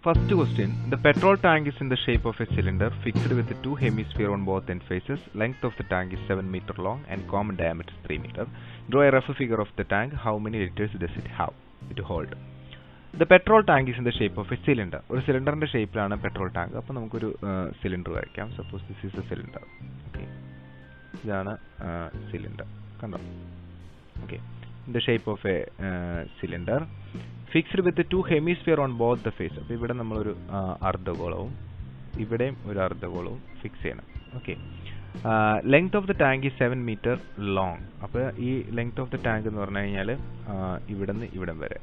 First question, the petrol tank is in the shape of a cylinder fixed with two hemispheres on both end faces. Length of the tank is 7 meter long and common diameter is 3 meter. Draw a rough figure of the tank. How many liters does it have to hold? The petrol tank is in the shape of a cylinder. ഒരു സിലിണ്ടറിന്റെ ഷേപ്പിലാണ് petrol tank. അപ്പോൾ നമുക്കൊരു cylinder വരയ്ക്കാം. Suppose this is A cylinder. Okay, ഇതാണ് cylinder, കണ്ടോ? Okay, in the shape of a cylinder fixed with the two hemisphere on both the face. അപ്പോൾ ഇവിടെ നമ്മളൊരു അർദ്ധഗോളവും ഇവിടെയും ഒരു അർദ്ധഗോളവും ഫിക്സ് ചെയ്യണം. Okay, length of the tank is 7 metre long. അപ്പോൾ ഈ ലെങ്ത് ഓഫ് ദ ടാങ്ക് എന്ന് പറഞ്ഞു കഴിഞ്ഞാൽ ഇവിടെ നിന്ന് ഇവിടം വരെ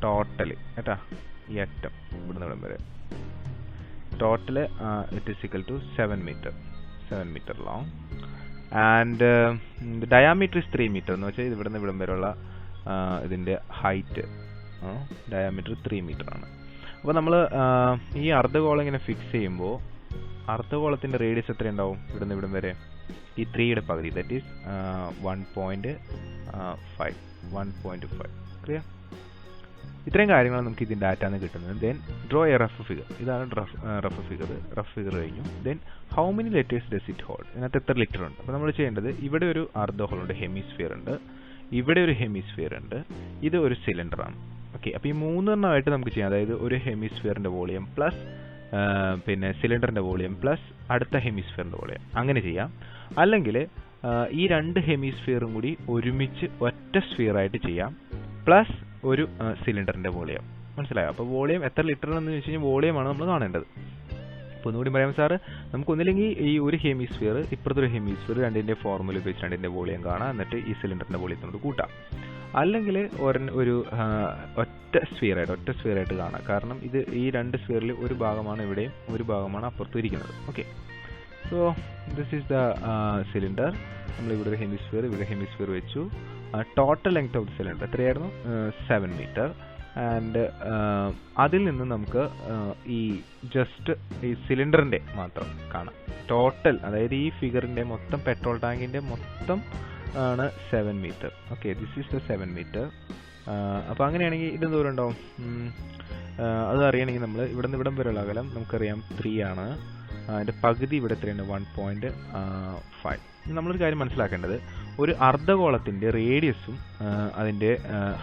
ടോട്ടൽ കേട്ടാ, ഈ അറ്റം ഇവിടുന്ന് ഇവിടം വരെ total it is equal to 7 metre long. And the diameter is 3 meter എന്ന് വെച്ചാൽ ഇവിടുന്ന് ഇവിടം വരെയുള്ള ഇതിൻ്റെ ഹൈറ്റ് ഡയാമീറ്റർ 3 മീറ്റർ ആണ്. അപ്പോൾ നമ്മൾ ഈ അർദ്ധഗോളം ഇങ്ങനെ ഫിക്സ് ചെയ്യുമ്പോൾ അർദ്ധഗോളത്തിൻ്റെ റേഡിയസ് എത്ര ഉണ്ടാവും? ഇവിടുന്ന് ഇവിടം വരെ ഈ 3യുടെ പകുതി, ദാറ്റ് ഈസ് 1.5. ക്ലിയർ? ഇത്രയും കാര്യങ്ങളാണ് നമുക്ക് ഇതിൻ്റെ ഡാറ്റാന്ന് കിട്ടുന്നത്. Then draw A rough figure. ഇതാണ് റഫ് ഫിഗർ കഴിഞ്ഞു. Then how many litres does it hold? ഇതിനകത്ത് എത്ര ലിറ്റർ ഉണ്ട്? അപ്പോൾ നമ്മൾ ചെയ്യേണ്ടത്, ഇവിടെ ഒരു അർദ്ധഗോളമുണ്ട്, ഹെമിസ്ഫിയർ ഉണ്ട്, ഇവിടെ ഒരു ഹെമിസ്ഫിയർ ഉണ്ട്, ഇത് ഒരു സിലിണ്ടറാണ്. ഓക്കെ, അപ്പോൾ ഈ മൂന്നെണ്ണമായിട്ട് നമുക്ക് ചെയ്യാം. അതായത് ഒരു ഹെമിസ്ഫിയറിൻ്റെ വോളിയം പ്ലസ് പിന്നെ സിലിണ്ടറിൻ്റെ വോളിയം പ്ലസ് അടുത്ത ഹെമിസ്ഫിയറിൻ്റെ വോളിയം, അങ്ങനെ ചെയ്യാം. അല്ലെങ്കിൽ ഈ രണ്ട് ഹെമിസ്ഫിയറും കൂടി ഒരുമിച്ച് ഒറ്റ സ്ഫിയറായിട്ട് ചെയ്യാം, പ്ലസ് ഒരു സിലിണ്ടറിൻ്റെ വോളിയം. മനസ്സിലായോ? അപ്പോൾ വോളിയം എത്ര ലിറ്റർ എന്ന് വെച്ച് കഴിഞ്ഞാൽ വോളിയമാണ് നമ്മൾ കാണേണ്ടത്. അപ്പോൾ ഒന്നുകൂടി പറയാം സാറ്, നമുക്കൊന്നില്ലെങ്കിൽ ഈ ഒരു ഹെമിസ്ഫിയർ ഇപ്പുറത്തൊരു ഹെമിസ്ഫിയർ രണ്ടിൻ്റെ ഫോർമുല ഉപയോഗിച്ച് രണ്ടിൻ്റെ വോളിയം കാണാം, എന്നിട്ട് ഈ സിലിണ്ടറിൻ്റെ വോളിയത്തിനോട് കൂട്ടാം. അല്ലെങ്കിൽ ഒരു ഒറ്റ സ്ഫിയറായിട്ട് കാണാം. കാരണം ഇത് ഈ രണ്ട് സ്ഫിയറിൽ ഒരു ഭാഗമാണ് ഇവിടെയും ഒരു ഭാഗമാണ് അപ്പുറത്തും ഇരിക്കുന്നത്. Okay, so this is the cylinder. നമ്മളിവിടെ ഒരു ഹെമിസ്ഫിയർ, ഇവിടെ ഹെമിസ്ഫിയർ വെച്ചു. Total length of the cylinder എത്രയായിരുന്നു? 7 മീറ്റർ. ആൻഡ് അതിൽ നിന്ന് നമുക്ക് ഈ ജസ്റ്റ് ഈ സിലിണ്ടറിൻ്റെ മാത്രം കാണാം. ടോട്ടൽ, അതായത് ഈ ഫിഗറിൻ്റെ മൊത്തം പെട്രോൾ ടാങ്കിൻ്റെ മൊത്തം ആണ് 7 metre. Okay, this is the 7 metre. അപ്പോൾ അങ്ങനെയാണെങ്കിൽ ഇത് ദൂരം ഉണ്ടാവും. അത് അറിയണമെങ്കിൽ നമ്മൾ ഇവിടെ നിന്ന് ഇവിടം വരെയുള്ള അകലം നമുക്കറിയാം 3 ആണ്. അതിൻ്റെ പകുതി ഇവിടെ എത്രയാണ്? 1.5. നമ്മളൊരു കാര്യം മനസ്സിലാക്കേണ്ടത്, ഒരു അർദ്ധഗോളത്തിൻ്റെ റേഡിയസും അതിൻ്റെ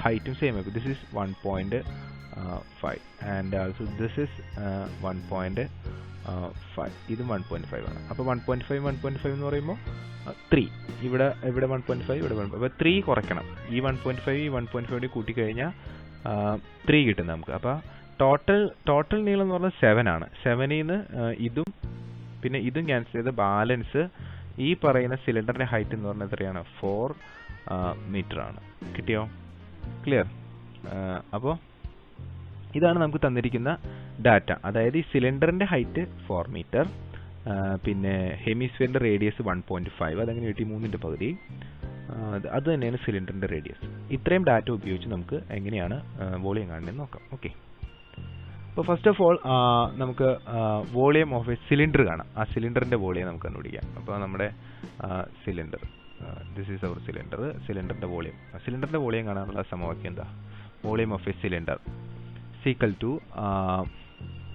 ഹൈറ്റും സെയിം ആയിരിക്കും. This is 1.5 and also this is 1.5. ഇതും 1.5 ആണ്. അപ്പോൾ 1.5 എന്ന് പറയുമ്പോൾ 3, ഇവിടെ 1.5, ഇവിടെ 1.5. അപ്പോൾ 3 കുറയ്ക്കണം. ഈ 1.5 കൂടി കൂട്ടിക്കഴിഞ്ഞാൽ 3 കിട്ടും നമുക്ക്. അപ്പോൾ ടോട്ടൽ നീളം എന്ന് പറഞ്ഞാൽ 7 ആണ്. 7ൽ നിന്ന് ഇതും പിന്നെ ഇതും ക്യാൻസൽ ചെയ്ത് ബാലൻസ് ഈ പറയുന്ന സിലിണ്ടറിൻ്റെ ഹൈറ്റ് എന്ന് പറഞ്ഞാൽ എത്രയാണ്? 4 മീറ്റർ ആണ്. കിട്ടിയോ? ക്ലിയർ? അപ്പോൾ ഇതാണ് നമുക്ക് തന്നിരിക്കുന്ന ഡാറ്റ. അതായത് ഈ സിലിണ്ടറിൻ്റെ ഹൈറ്റ് 4 മീറ്റർ, പിന്നെ ഹെമിസ്ഫിയറിൻ്റെ റേഡിയസ് 1.5, അതങ്ങനെ കിട്ടി 3ൻ്റെ പകുതി. അത് തന്നെയാണ് സിലിണ്ടറിൻ്റെ റേഡിയസ്. ഇത്രയും ഡാറ്റ ഉപയോഗിച്ച് നമുക്ക് എങ്ങനെയാണ് വോളിയം കാണുന്നതെന്ന് നോക്കാം. ഓക്കെ, അപ്പോൾ ഫസ്റ്റ് ഓഫ് ഓൾ നമുക്ക് വോളിയം ഓഫ് എ സിലിണ്ടർ കാണാം. ആ സിലിണ്ടറിൻ്റെ വോളിയം നമുക്ക് കണ്ടുപിടിക്കാം. അപ്പോൾ നമ്മുടെ സിലിണ്ടർ, ദിസ് ഈസ് അവർ സിലിണ്ടറിൻ്റെ വോളിയം കാണാനുള്ള സമവാക്യം എന്താ? Volume of a cylinder equal to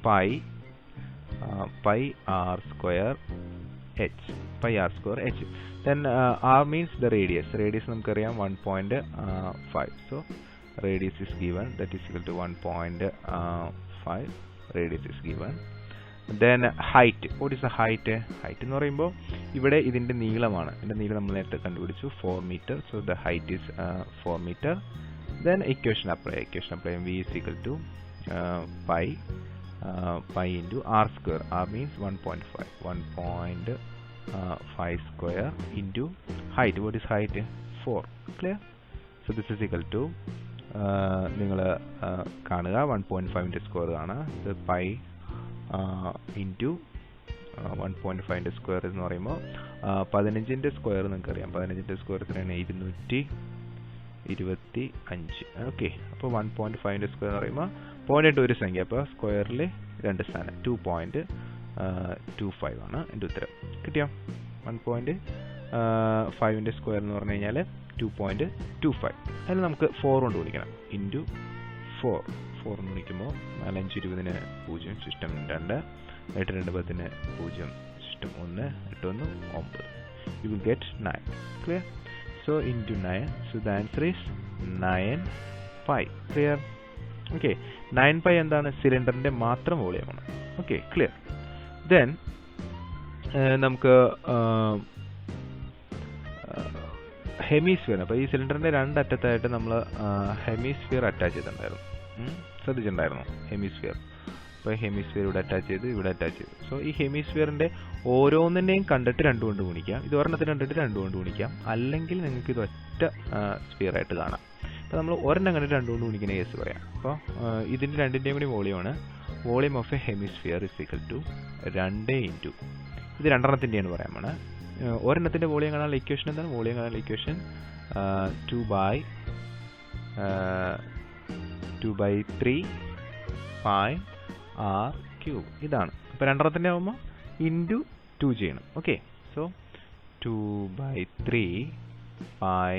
pi r square h. Then r means the radius നമുക്കറിയാം 1.5. so radius is given, that is equal to 1.5. radius is given. Then height, what is the height എന്ന് പറയുമ്പോൾ ഇവിടെ ഇതിൻ്റെ നീളമാണ്. ഇതിൻ്റെ നീളം നമ്മൾ നേരത്തെ കണ്ടുപിടിച്ചു 4 meter. so the height is 4 meter. then equation apply v is equal to pi into r square. R means 1.5 square into height. What is height? 4. Clear? so this is equal to നിങ്ങൾ കാണുക 1.5ൻ്റെ square ആണ്. ഇത് pi into 1.5ൻ്റെ square എന്ന് പറയുമ്പോൾ 15ൻ്റെ square നിങ്ങൾക്കറിയാം. 15ൻ്റെ square എത്രയാണ്? 225. Okay, അപ്പോൾ 1.5ൻ്റെ square എന്ന് പറയുമ്പോൾ 0.8 ഒരു സംഖ്യ, അപ്പോൾ സ്ക്വയറിൽ 2 സ്ഥാനം 2.25 ആണ് എൻ്റെ ഉത്തരം. കിട്ടിയോ? 1.5ൻ്റെ സ്ക്വയർ എന്ന് പറഞ്ഞു കഴിഞ്ഞാൽ 2.25. അതിൽ നമുക്ക് 4 കൊണ്ട് ഗുണിക്കണം. ഇൻറ്റു 4 എന്ന് വിളിക്കുമ്പോൾ 4 5 20 0 system 2, 8 2 10 0 system 1, 8 1 9. You will get 9. Clear? So into 9. So the answer is 9 pi. Clear? Okay. 9 pi എന്താണ്? സിലിണ്ടറിന്റെ മാത്രം വോളിയമാണ്. Okay, clear. ദെൻ നമുക്ക് ഹെമിസ്ഫിയർ. അപ്പോൾ ഈ സിലിണ്ടറിന്റെ രണ്ടറ്റത്തായിട്ട് നമ്മൾ ഹെമിസ്ഫിയർ അറ്റാച്ച് ചെയ്തിട്ടുണ്ടായിരുന്നു. ശ്രദ്ധിച്ചിട്ടുണ്ടായിരുന്നു ഹെമിസ്ഫിയർ. അപ്പോൾ ഹെമിസ്ഫിയർ ഇവിടെ അറ്റാച്ച് ചെയ്ത്, ഇവിടെ അറ്റാച്ച് ചെയ്തു. സോ ഈ ഹെമിസ്ഫിയറിന്റെ ഓരോന്നിൻ്റെയും കണ്ടിട്ട് 2 കൊണ്ട് ഗുണിക്കാം. ഇത് ഒരെണ്ണത്തിന് കണ്ടിട്ട് 2 കൊണ്ട് ഗുണിക്കാം. അല്ലെങ്കിൽ നിങ്ങൾക്ക് ഇത് ഒറ്റ സ്ഫിയർ ആയിട്ട് കാണാം. അപ്പോൾ നമ്മൾ ഒരെണ്ണം കണ്ടിട്ട് 2 കൊണ്ട് ഗുണിക്കുന്ന കേസ് പറയാം. അപ്പോൾ ഇതിൻ്റെ രണ്ടിൻ്റെയും കൂടി വോളിയമാണ്. Volume of a hemisphere is equal to 2 into ഇത് രണ്ടെണ്ണത്തിൻ്റെയാണ് പറയാൻ വേണം. ഒരെണ്ണത്തിൻ്റെ വോളിയം കാണാനുള്ള ഇക്വേഷൻ എന്താണ്? വോളിയം കാണാനുള്ള ഇക്വേഷൻ 2/3 pi r cube ഇതാണ്. അപ്പോൾ രണ്ടെണ്ണത്തിൻ്റെ ആകുമ്പോൾ ഇൻറ്റു 2 ചെയ്യണം. Okay, so 2/3 pi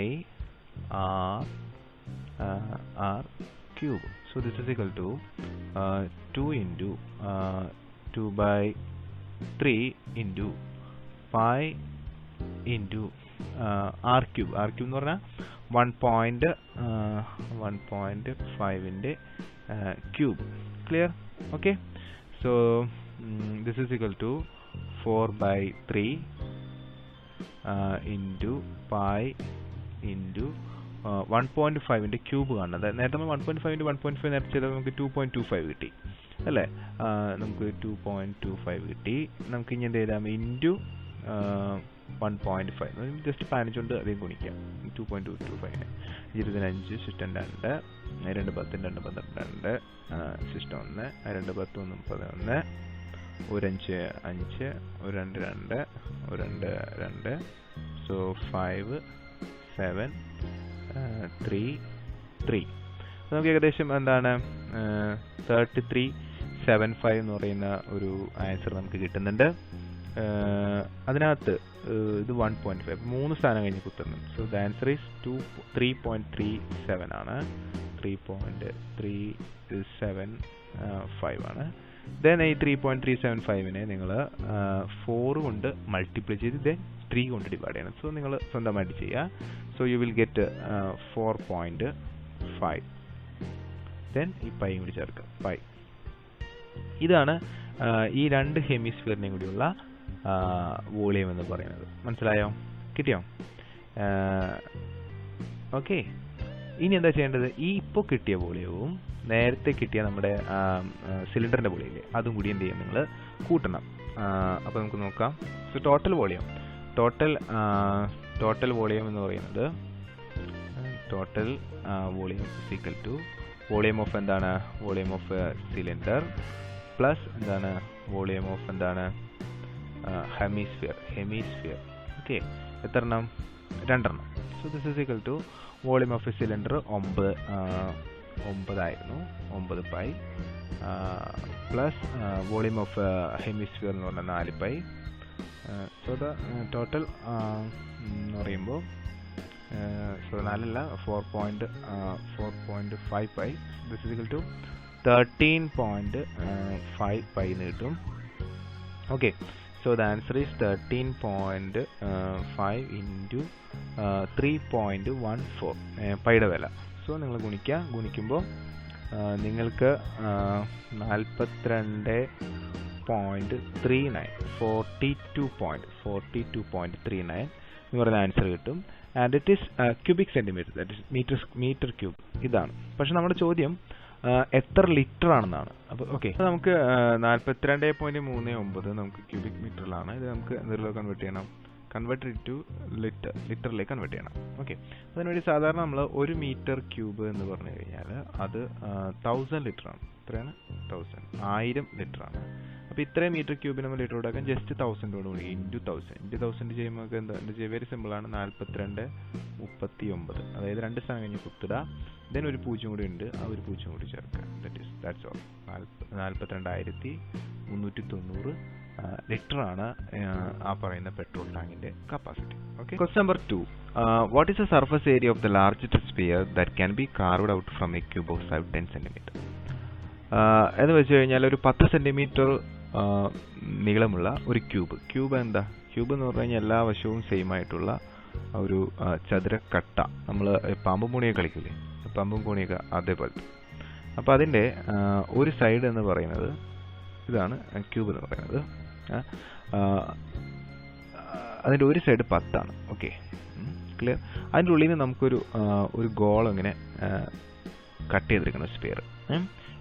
r cube. So this is equal to 2 into 2/3 into pi into r cube. R cube എന്ന് പറഞ്ഞാൽ 1.5ന്റെ cube. Clear? Okay. So this is equal to 4/3 into pi into 1.5ന്റെ cube കാണുന്നത്. നേരത്തെ നമ്മൾ 1.5 into 1.5 നേരത്തെ ചെയ്താൽ നമുക്ക് 2.25 കിട്ടി അല്ലേ? നമുക്ക് 2.25 കിട്ടി. നമുക്ക് ഇനി എന്ത് ചെയ്താൽ ഇൻറ്റു 1.5 ജസ്റ്റ് 15 കൊണ്ട് അധികം ഗുണിക്കാം. 2.225 25 സിസ്റ്റം 2, 2 10 2 12 സിസ്റ്റം 1, 2 10 11 1 5 5 1 2 2 1 2 2. സോ 5 7 3 3. നമുക്ക് ഏകദേശം എന്താണ് 3375 എന്ന് പറയുന്ന ഒരു ആൻസർ നമുക്ക് കിട്ടുന്നുണ്ട്. അതിനകത്ത് ഇത് 1.5 3 സ്ഥാനം കഴിഞ്ഞ് കുത്തുന്നു. സോ ദ ആൻസർ ഈസ് 3.37 ആണ്. 3.375 ആണ്. ദെൻ ഈ 3.375നെ നിങ്ങൾ 4 കൊണ്ട് മൾട്ടിപ്ലൈ ചെയ്ത് ദെൻ 3 കൊണ്ട് ഡിവൈഡ് ചെയ്യണം. സോ നിങ്ങൾ സ്വന്തമായിട്ട് ചെയ്യുക. So you will get 4.5. Then ഈ പൈയും കൂടി ചേർക്കുക, പൈ. ഇതാണ് ഈ രണ്ട് ഹെമിസ്ഫിയറിനെയും കൂടിയുള്ള വോളിയം എന്ന് പറയുന്നത്. മനസ്സിലായോ? കിട്ടിയോ? ഓക്കെ. ഇനി എന്താ ചെയ്യേണ്ടത്? ഈ ഇപ്പോൾ കിട്ടിയ വോളിയവും നേരത്തെ കിട്ടിയ നമ്മുടെ സിലിണ്ടറിൻ്റെ വോളിയം അതും കൂടി എന്ത് ചെയ്യും? നിങ്ങൾ കൂട്ടണം. അപ്പോൾ നമുക്ക് നോക്കാം. സോ ടോട്ടൽ വോളിയം എന്ന് പറയുന്നത് total volume is equal to volume of എന്താണ്? വോളിയം ഓഫ് സിലിണ്ടർ പ്ലസ് എന്താണ്? വോളിയം ഓഫ് എന്താണ്? ഹെമിസ്ഫിയർ. ഓക്കെ, എത്ര എണ്ണം? 2 എണ്ണം. So this is equal to volume of a cylinder 9 ആയിരുന്നു, 9 pi plus volume of hemisphere എന്ന് പറഞ്ഞാൽ 4 പൈ. സോ ദ ടോട്ടൽ എന്ന് പറയുമ്പോൾ so 4 4.5 pi. This is equal to 13.5 pi എന്ന് കിട്ടും. Okay, so the answer is 13.5 into 3.14 പൈയുടെ വില. So നിങ്ങൾ ഗുണിക്കുമ്പോൾ നിങ്ങൾക്ക് 42.39 42.39 എന്ന് പറയുന്ന ആൻസർ കിട്ടും. And it is cubic centimetre, that is metre cube. ഇതാണ്. പക്ഷെ നമ്മുടെ ചോദ്യം എത്ര ലിറ്റർ ആണെന്നാണ്. അപ്പോൾ ഓക്കെ, നമുക്ക് 42.39 നമുക്ക് ക്യൂബിക് മീറ്ററിലാണ്. ഇത് നമുക്ക് എന്തിലേക്ക് കൺവേർട്ട് ചെയ്യണം? കൺവേർട്ട് ടു ലിറ്ററിലേക്ക് കൺവേർട്ട് ചെയ്യണം. ഓക്കെ, അതിനുവേണ്ടി സാധാരണ നമ്മൾ 1 മീറ്റർ ക്യൂബ് എന്ന് പറഞ്ഞു കഴിഞ്ഞാൽ അത് 1000 ലിറ്റർ ആണ്. എത്രയാണ്? 1000 ലിറ്റർ ആണ്. അപ്പോൾ ഇത്രയും മീറ്റർ ക്യൂബിന് നമ്മൾ ലിറ്റർ കൊടുക്കാൻ ജസ്റ്റ് 1000 കൊണ്ട് കൂടി ഇൻറ്റു 1000 ചെയ്യുമ്പോൾ നമുക്ക് എന്താ വെരി സിമ്പിളാണ്. 42.39, അതായത് 2 സ്ഥാനം കഴിഞ്ഞ് കുത്തിടുക. ദെൻ ഒരു 0 കൂടി ഉണ്ട്, ആ ഒരു 0 കൂടി ചേർക്കുക. That's all. 42,390 ലിറ്ററാണ് ആ പറയുന്ന പെട്രോൾ ടാങ്കിന്റെ capacity. Okay. Question number 2. What is the surface area of the largest sphere that can be carved out from A cube of 10 centimetre? എന്ന് വെച്ച് കഴിഞ്ഞാൽ ഒരു 10 സെന്റിമീറ്റർ നീളമുള്ള ഒരു ക്യൂബ് എന്താ? ക്യൂബ് എന്ന് പറഞ്ഞു കഴിഞ്ഞാൽ എല്ലാ വശവും സെയിം ആയിട്ടുള്ള ഒരു ചതുരക്കട്ട. നമ്മൾ പാമ്പും പൂണിയൊക്കെ കളിക്കില്ലേ, പാമ്പും പൂണിയൊക്കെ അതേപോലത്തെ. അപ്പോൾ അതിൻ്റെ ഒരു സൈഡ് എന്ന് പറയുന്നത് ഇതാണ് ക്യൂബ് എന്ന് പറയുന്നത്. അതിൻ്റെ ഒരു സൈഡ് 10 ആണ്. Okay, clear? അതിൻ്റെ ഉള്ളിൽ നിന്ന് നമുക്കൊരു ഗോളം ഇങ്ങനെ കട്ട് ചെയ്തിരിക്കണം, സ്ഫിയർ.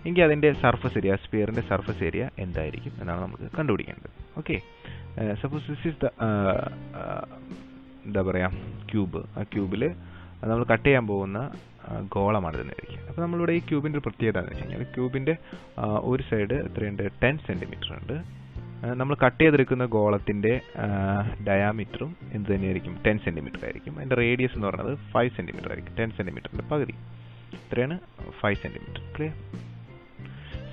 എങ്കിൽ അതിൻ്റെ സർഫസ് ഏരിയ, സ്ഫിയറിൻ്റെ സർഫസ് ഏരിയ എന്തായിരിക്കും എന്നാണ് നമുക്ക് കണ്ടുപിടിക്കേണ്ടത്. Okay, suppose this is the എന്താ പറയുക ക്യൂബ്. ആ ക്യൂബിൽ നമ്മൾ കട്ട് ചെയ്യാൻ പോകുന്ന ഗോളമാണ് ഇതെന്നായിരിക്കും. അപ്പോൾ നമ്മളിവിടെ ഈ ക്യൂബിൻ്റെ ഒരു പ്രത്യേകത എന്ന് വെച്ച് കഴിഞ്ഞാൽ ക്യൂബിൻ്റെ ഒരു സൈഡ് എത്രയുണ്ട്? 10 സെൻറ്റിമീറ്റർ ഉണ്ട്. നമ്മൾ കട്ട് ചെയ്തെടുക്കുന്ന ഗോളത്തിൻ്റെ ഡയാമീറ്ററും എന്ത് തന്നെയായിരിക്കും? 10 സെൻറ്റിമീറ്റർ ആയിരിക്കും. അതിൻ്റെ റേഡിയസ് എന്ന് പറയുന്നത് 5 സെൻറ്റിമീറ്റർ ആയിരിക്കും. 10 സെൻറ്റിമീറ്ററിൻ്റെ പകുതി എത്രയാണ്? 5 സെൻറ്റിമീറ്റർ. ക്ലിയർ?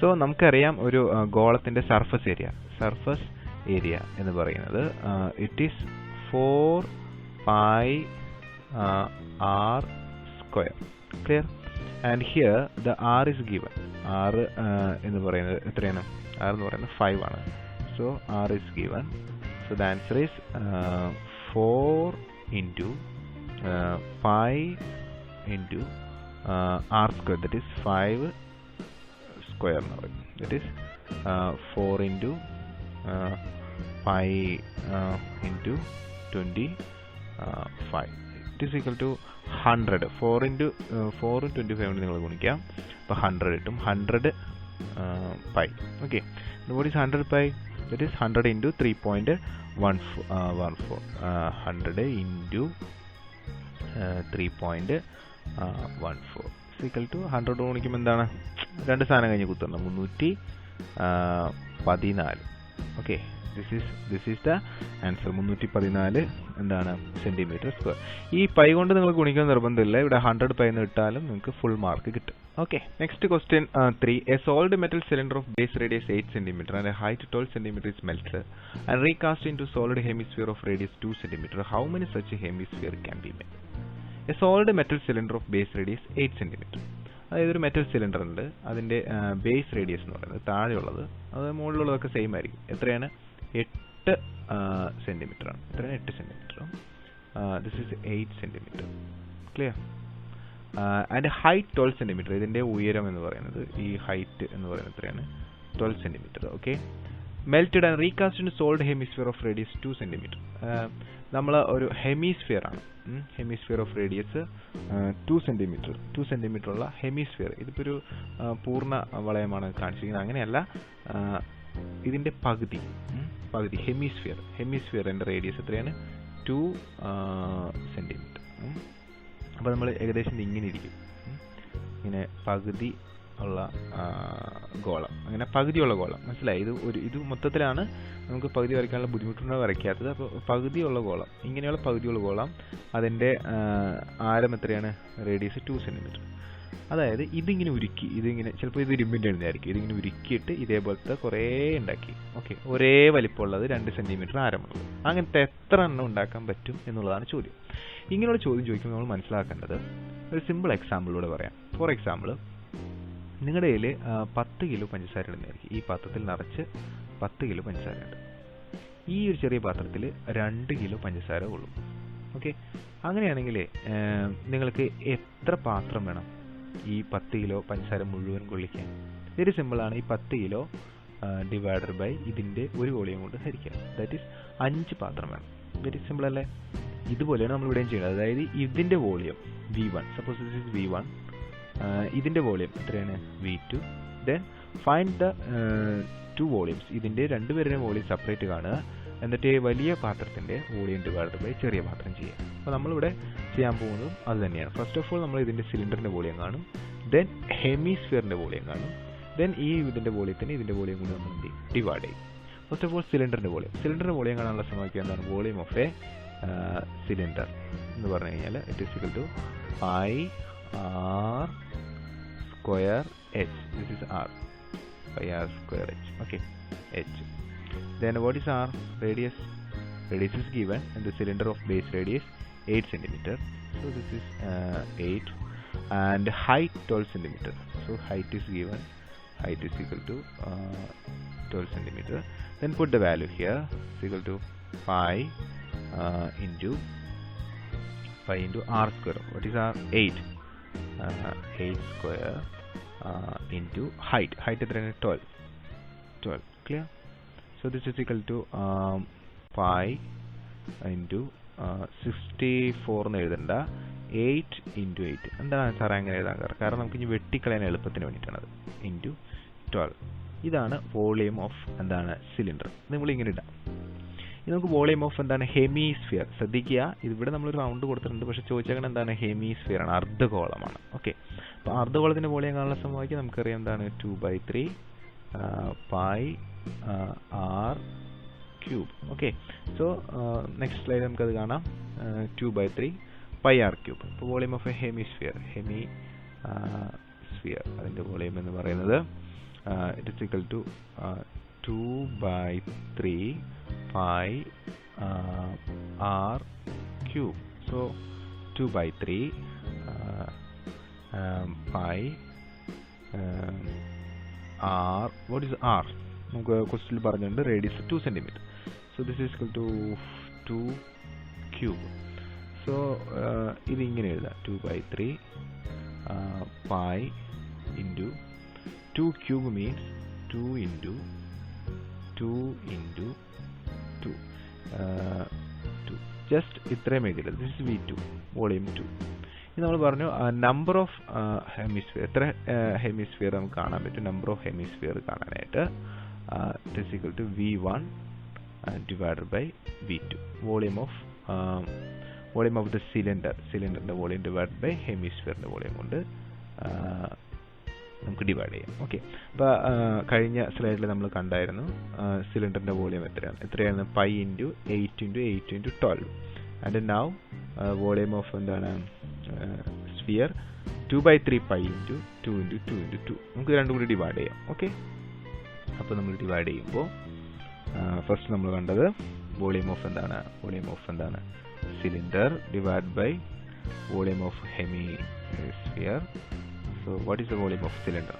സോ നമുക്കറിയാം ഒരു ഗോളത്തിൻ്റെ സർഫസ് ഏരിയ എന്ന് പറയുന്നത് it is 4πr². Clear? And here the r is given. r എന്ന് പറയുന്നത് എത്രയാണ്? r എന്ന് പറയുന്നത് 5 ആണ്. So r is given. So the answer is 4 into pi into r². That is 5 square എന്ന് പറയും. That is 4 into pi into 25. It is equal to 100. 4 into 25 കൊണ്ട് നിങ്ങൾ ഗുണിക്കാം. അപ്പോൾ 100 കിട്ടും. 100 pi. Okay. What is 100 pi? That is 100 into 3.14. 100 into 3.14 is equal to 100 ഗുണിക്കുമ്പോൾ എന്താണ്? രണ്ട് സാധനം കഴിഞ്ഞ് കുത്തണം. 314. Okay, this is the answer. 314 എന്താണ്? Centimetre square. ഈ പൈ കൊണ്ട് നിങ്ങൾ ഗുണിക്കാൻ നിർബന്ധമില്ല. ഇവിടെ 100 പൈ എന്ന് ഇട്ടാലും നിങ്ങൾക്ക് ഫുൾ മാർക്ക് കിട്ടും. Okay, next question 3. A sold metal cylinder of base radius 8 centimetre and height 12 centimetre is melted and recast into solid hemisphere of radius 2 centimeter. How many such hemisphere can be made? A solid metal cylinder of base radius 8 centimeter. അതായത് ഒരു metal cylinder ഉണ്ട്. അതിൻ്റെ base radius എന്ന് പറയുന്നത് താഴെയുള്ളത്, അത് മുകളിലുള്ളതൊക്കെ same ആയിരിക്കും. എത്രയാണ്? 8 centimetre ആണ്. എത്രയാണ്? 8 centimetre. This is 8 centimetre. Clear? And height 12 centimetre. ഇതിൻ്റെ ഉയരം എന്ന് പറയുന്നത്, ഈ ഹൈറ്റ് എന്ന് പറയുന്നത് എത്രയാണ്? 12 centimetre. Okay. Melted and recast in sold hemisphere of radius 2 centimetre. നമ്മൾ ഒരു ഹെമിസ്ഫിയർ ആണ്. ഹെമിസ്ഫിയർ ഓഫ് റേഡിയസ് 2 സെൻറ്റിമീറ്റർ ഉള്ള ഹെമിസ്ഫിയർ. ഇതിപ്പോൾ ഒരു പൂർണ്ണ വളയമാണ് കാണിച്ചിരിക്കുന്നത്. അങ്ങനെയല്ല, ഇതിൻ്റെ പകുതി ഹെമിസ്ഫിയറിൻ്റെ റേഡിയസ് എത്രയാണ്? 2 സെൻറ്റിമീറ്റർ. അപ്പോൾ നമ്മൾ ഏകദേശം ഇങ്ങനെ ഇരിക്കും. ഇങ്ങനെ പകുതി ഉള്ള ഗോളം, അങ്ങനെ പകുതിയുള്ള ഗോളം. മനസ്സിലായി? ഇത് മൊത്തത്തിലാണ് നമുക്ക് പകുതി വരയ്ക്കാനുള്ള ബുദ്ധിമുട്ടുണ്ടോ വരയ്ക്കാത്തത്. അപ്പോൾ പകുതിയുള്ള ഗോളം, ഇങ്ങനെയുള്ള പകുതിയുള്ള ഗോളം, അതിൻ്റെ ആരം എത്രയാണ്? Radius 2 centimetre. അതായത് ഇതിങ്ങനെ ഉരുക്കി, ചിലപ്പോൾ ഇത് ഇരുമ്പിൻ്റെ എഴുതായിരിക്കും. ഇതിങ്ങനെ ഉരുക്കിയിട്ട് ഇതേപോലത്തെ കുറേ ഉണ്ടാക്കി. ഓക്കെ, ഒരേ വലിപ്പമുള്ളത് 2 സെൻറ്റിമീറ്റർ ആരമുള്ളത്. അങ്ങനത്തെ എത്ര എണ്ണം ഉണ്ടാക്കാൻ പറ്റും എന്നുള്ളതാണ് ചോദ്യം. ഇങ്ങനെയുള്ള ചോദ്യം ചോദിക്കുമ്പോൾ നമ്മൾ മനസ്സിലാക്കേണ്ടത് ഒരു സിമ്പിൾ എക്സാമ്പിളിലൂടെ പറയാം. ഫോർ എക്സാമ്പിൾ, നിങ്ങളുടെ കയ്യിൽ 10 കിലോ പഞ്ചസാര ഇടുന്നതായിരിക്കും. ഈ പാത്രത്തിൽ നിറച്ച് 10 കിലോ പഞ്ചസാര ഉണ്ട്. ഈ ഒരു ചെറിയ പാത്രത്തിൽ 2 കിലോ പഞ്ചസാര കൊള്ളും. ഓക്കെ, അങ്ങനെയാണെങ്കിൽ നിങ്ങൾക്ക് എത്ര പാത്രം വേണം ഈ 10 കിലോ പഞ്ചസാര മുഴുവൻ കൊള്ളിക്കാൻ? വെരി സിമ്പിളാണ്. ഈ 10 കിലോ ഡിവൈഡഡ് ബൈ ഇതിൻ്റെ ഒരു വോളിയം കൊണ്ട് ഹരിക്കുക. ദാറ്റ് ഈസ് 5 പാത്രം വേണം. വെരി സിമ്പിൾ അല്ലേ? ഇതുപോലെയാണ് നമ്മൾ ഇവിടെയും ചെയ്യുന്നത്. അതായത് ഇതിൻ്റെ volume V1, suppose this is V1, ഇതിൻ്റെ വോളിയം എത്രയാണ്? V2. Then find the 2 volumes. ഇതിൻ്റെ രണ്ടുപേരുടെയും വോളിയം സെപ്പറേറ്റ് കാണുക. എന്നിട്ട് വലിയ പാത്രത്തിൻ്റെ വോളിയം ഡിവൈഡഡ് ബൈ ചെറിയ പാത്രം ചെയ്യുക. അപ്പോൾ നമ്മളിവിടെ ചെയ്യാൻ പോകുന്നതും അത് തന്നെയാണ്. ഫസ്റ്റ് ഓഫ് ഓൾ നമ്മൾ ഇതിൻ്റെ സിലിണ്ടറിൻ്റെ വോളിയം കാണും. ദെൻ ഹെമിസ്ഫിയറിൻ്റെ വോളിയം കാണും. ദെൻ ഈ ഇതിൻ്റെ വോളിയത്തിന് ഇതിൻ്റെ വോളിയം കൂടി നമ്മൾ എന്ത് ചെയ്യും? ഡിവൈഡ് ചെയ്യും. ഫസ്റ്റ് ഓഫ് ഓൾ സിലിണ്ടറിൻ്റെ വോളിയം കാണാനുള്ള സമവാക്യം എന്താണ്? വോളിയം ഓഫ് എ സിലിണ്ടർ എന്ന് പറഞ്ഞു കഴിഞ്ഞാൽ it is equal to πr² h. This is r. πr² h. Okay, h. Then what is our radius? Radius is given and the cylinder of base radius 8 centimeter. So this is 8 and height 12 centimeter. So height is given. Height is equal to 12 centimeter. Then put the value here. Is equal to pi into r square. What is our 8? 8 square into height. Height is 12. Clear? So this is equal to pi into 64 എന്ന് എഴുതണ്ട 8 into 8. എന്താണ് sir അങ്ങനെ എഴുതാൻ കാരണം നമുക്ക് ഇനി വെട്ടിക്കളയാൻ എളുപ്പത്തിന് വേണ്ടിയിട്ടാണത് into 12. ഇതാണ് volume of എന്താണ് സിലിണ്ടർ. നമ്മളിങ്ങനെ ഇടാം. ഇനി നമുക്ക് വോളിയം ഓഫ് എന്താണ് ഹെമിസ്ഫിയർ. ശ്രദ്ധിക്കുക, ഇവിടെ നമ്മളൊരു റൗണ്ട് കൊടുത്തിട്ടുണ്ട്, പക്ഷെ ചോദിച്ചേക്കണം എന്താണ് ഹെമിസ്ഫിയർ ആണ്, അർദ്ധഗോളമാണ്. ഓക്കെ, അപ്പോൾ അർദ്ധഗോളത്തിൻ്റെ വോളിയം കാണാനുള്ള സമവാക്യം നമുക്കറിയാം എന്താണ് 2/3 pi r cube. Okay, so next slide നമുക്കത് കാണാം. 2/3 pi r cube. അപ്പോൾ വോളിയം ഓഫ് എ ഹെമിസ്ഫിയർ അതിൻ്റെ വോളിയം എന്ന് പറയുന്നത് it is equal to 2/3 pi r cube. So 2/3 pi r. What is r? നമുക്ക് ക്വസ്റ്റ്യനിൽ പറഞ്ഞിട്ടുണ്ട് radius 2 centimeter. So this is equal to 2 cube. So ഇതിങ്ങനെ എഴുതാം 2/3 pi into 2 cube means 2 into 2 just ഇത്രയും എഴുതില്ല. This is V2 volume 2. ഇത് നമ്മൾ പറഞ്ഞു number of hemisphere, എത്ര ഹെമിസ്ഫിയർ നമുക്ക് കാണാൻ പറ്റും. നമ്പർ ഓഫ് ഹെമിസ്ഫിയർ കാണാനായിട്ട് it is equal to V1 divided by V2. Volume of the സിലിണ്ടറിൻ്റെ വോളിയം ഡിവൈഡ് ബൈ ഹെമിസ്ഫിയറിൻ്റെ വോളിയം കൊണ്ട് നമുക്ക് ഡിവൈഡ് ചെയ്യാം. ഓക്കെ, അപ്പോൾ കഴിഞ്ഞ സ്ലൈഡിൽ നമ്മൾ കണ്ടായിരുന്നു സിലിണ്ടറിൻ്റെ വോളിയം എത്രയായിരുന്നു pi into 8 × 8 × 12. And now volume of എന്താണ് സ്ഫിയർ 2/3 പൈ ഇൻറ്റു 2 × 2 × 2. നമുക്ക് രണ്ടും കൂടി ഡിവൈഡ് ചെയ്യാം. ഓക്കെ, അപ്പോൾ നമ്മൾ ഡിവൈഡ് ചെയ്യുമ്പോൾ ഫസ്റ്റ് നമ്മൾ കണ്ടത് വോളിയം ഓഫ് എന്താണ് cylinder divide by volume of hemisphere. So what is the volume of cylinder?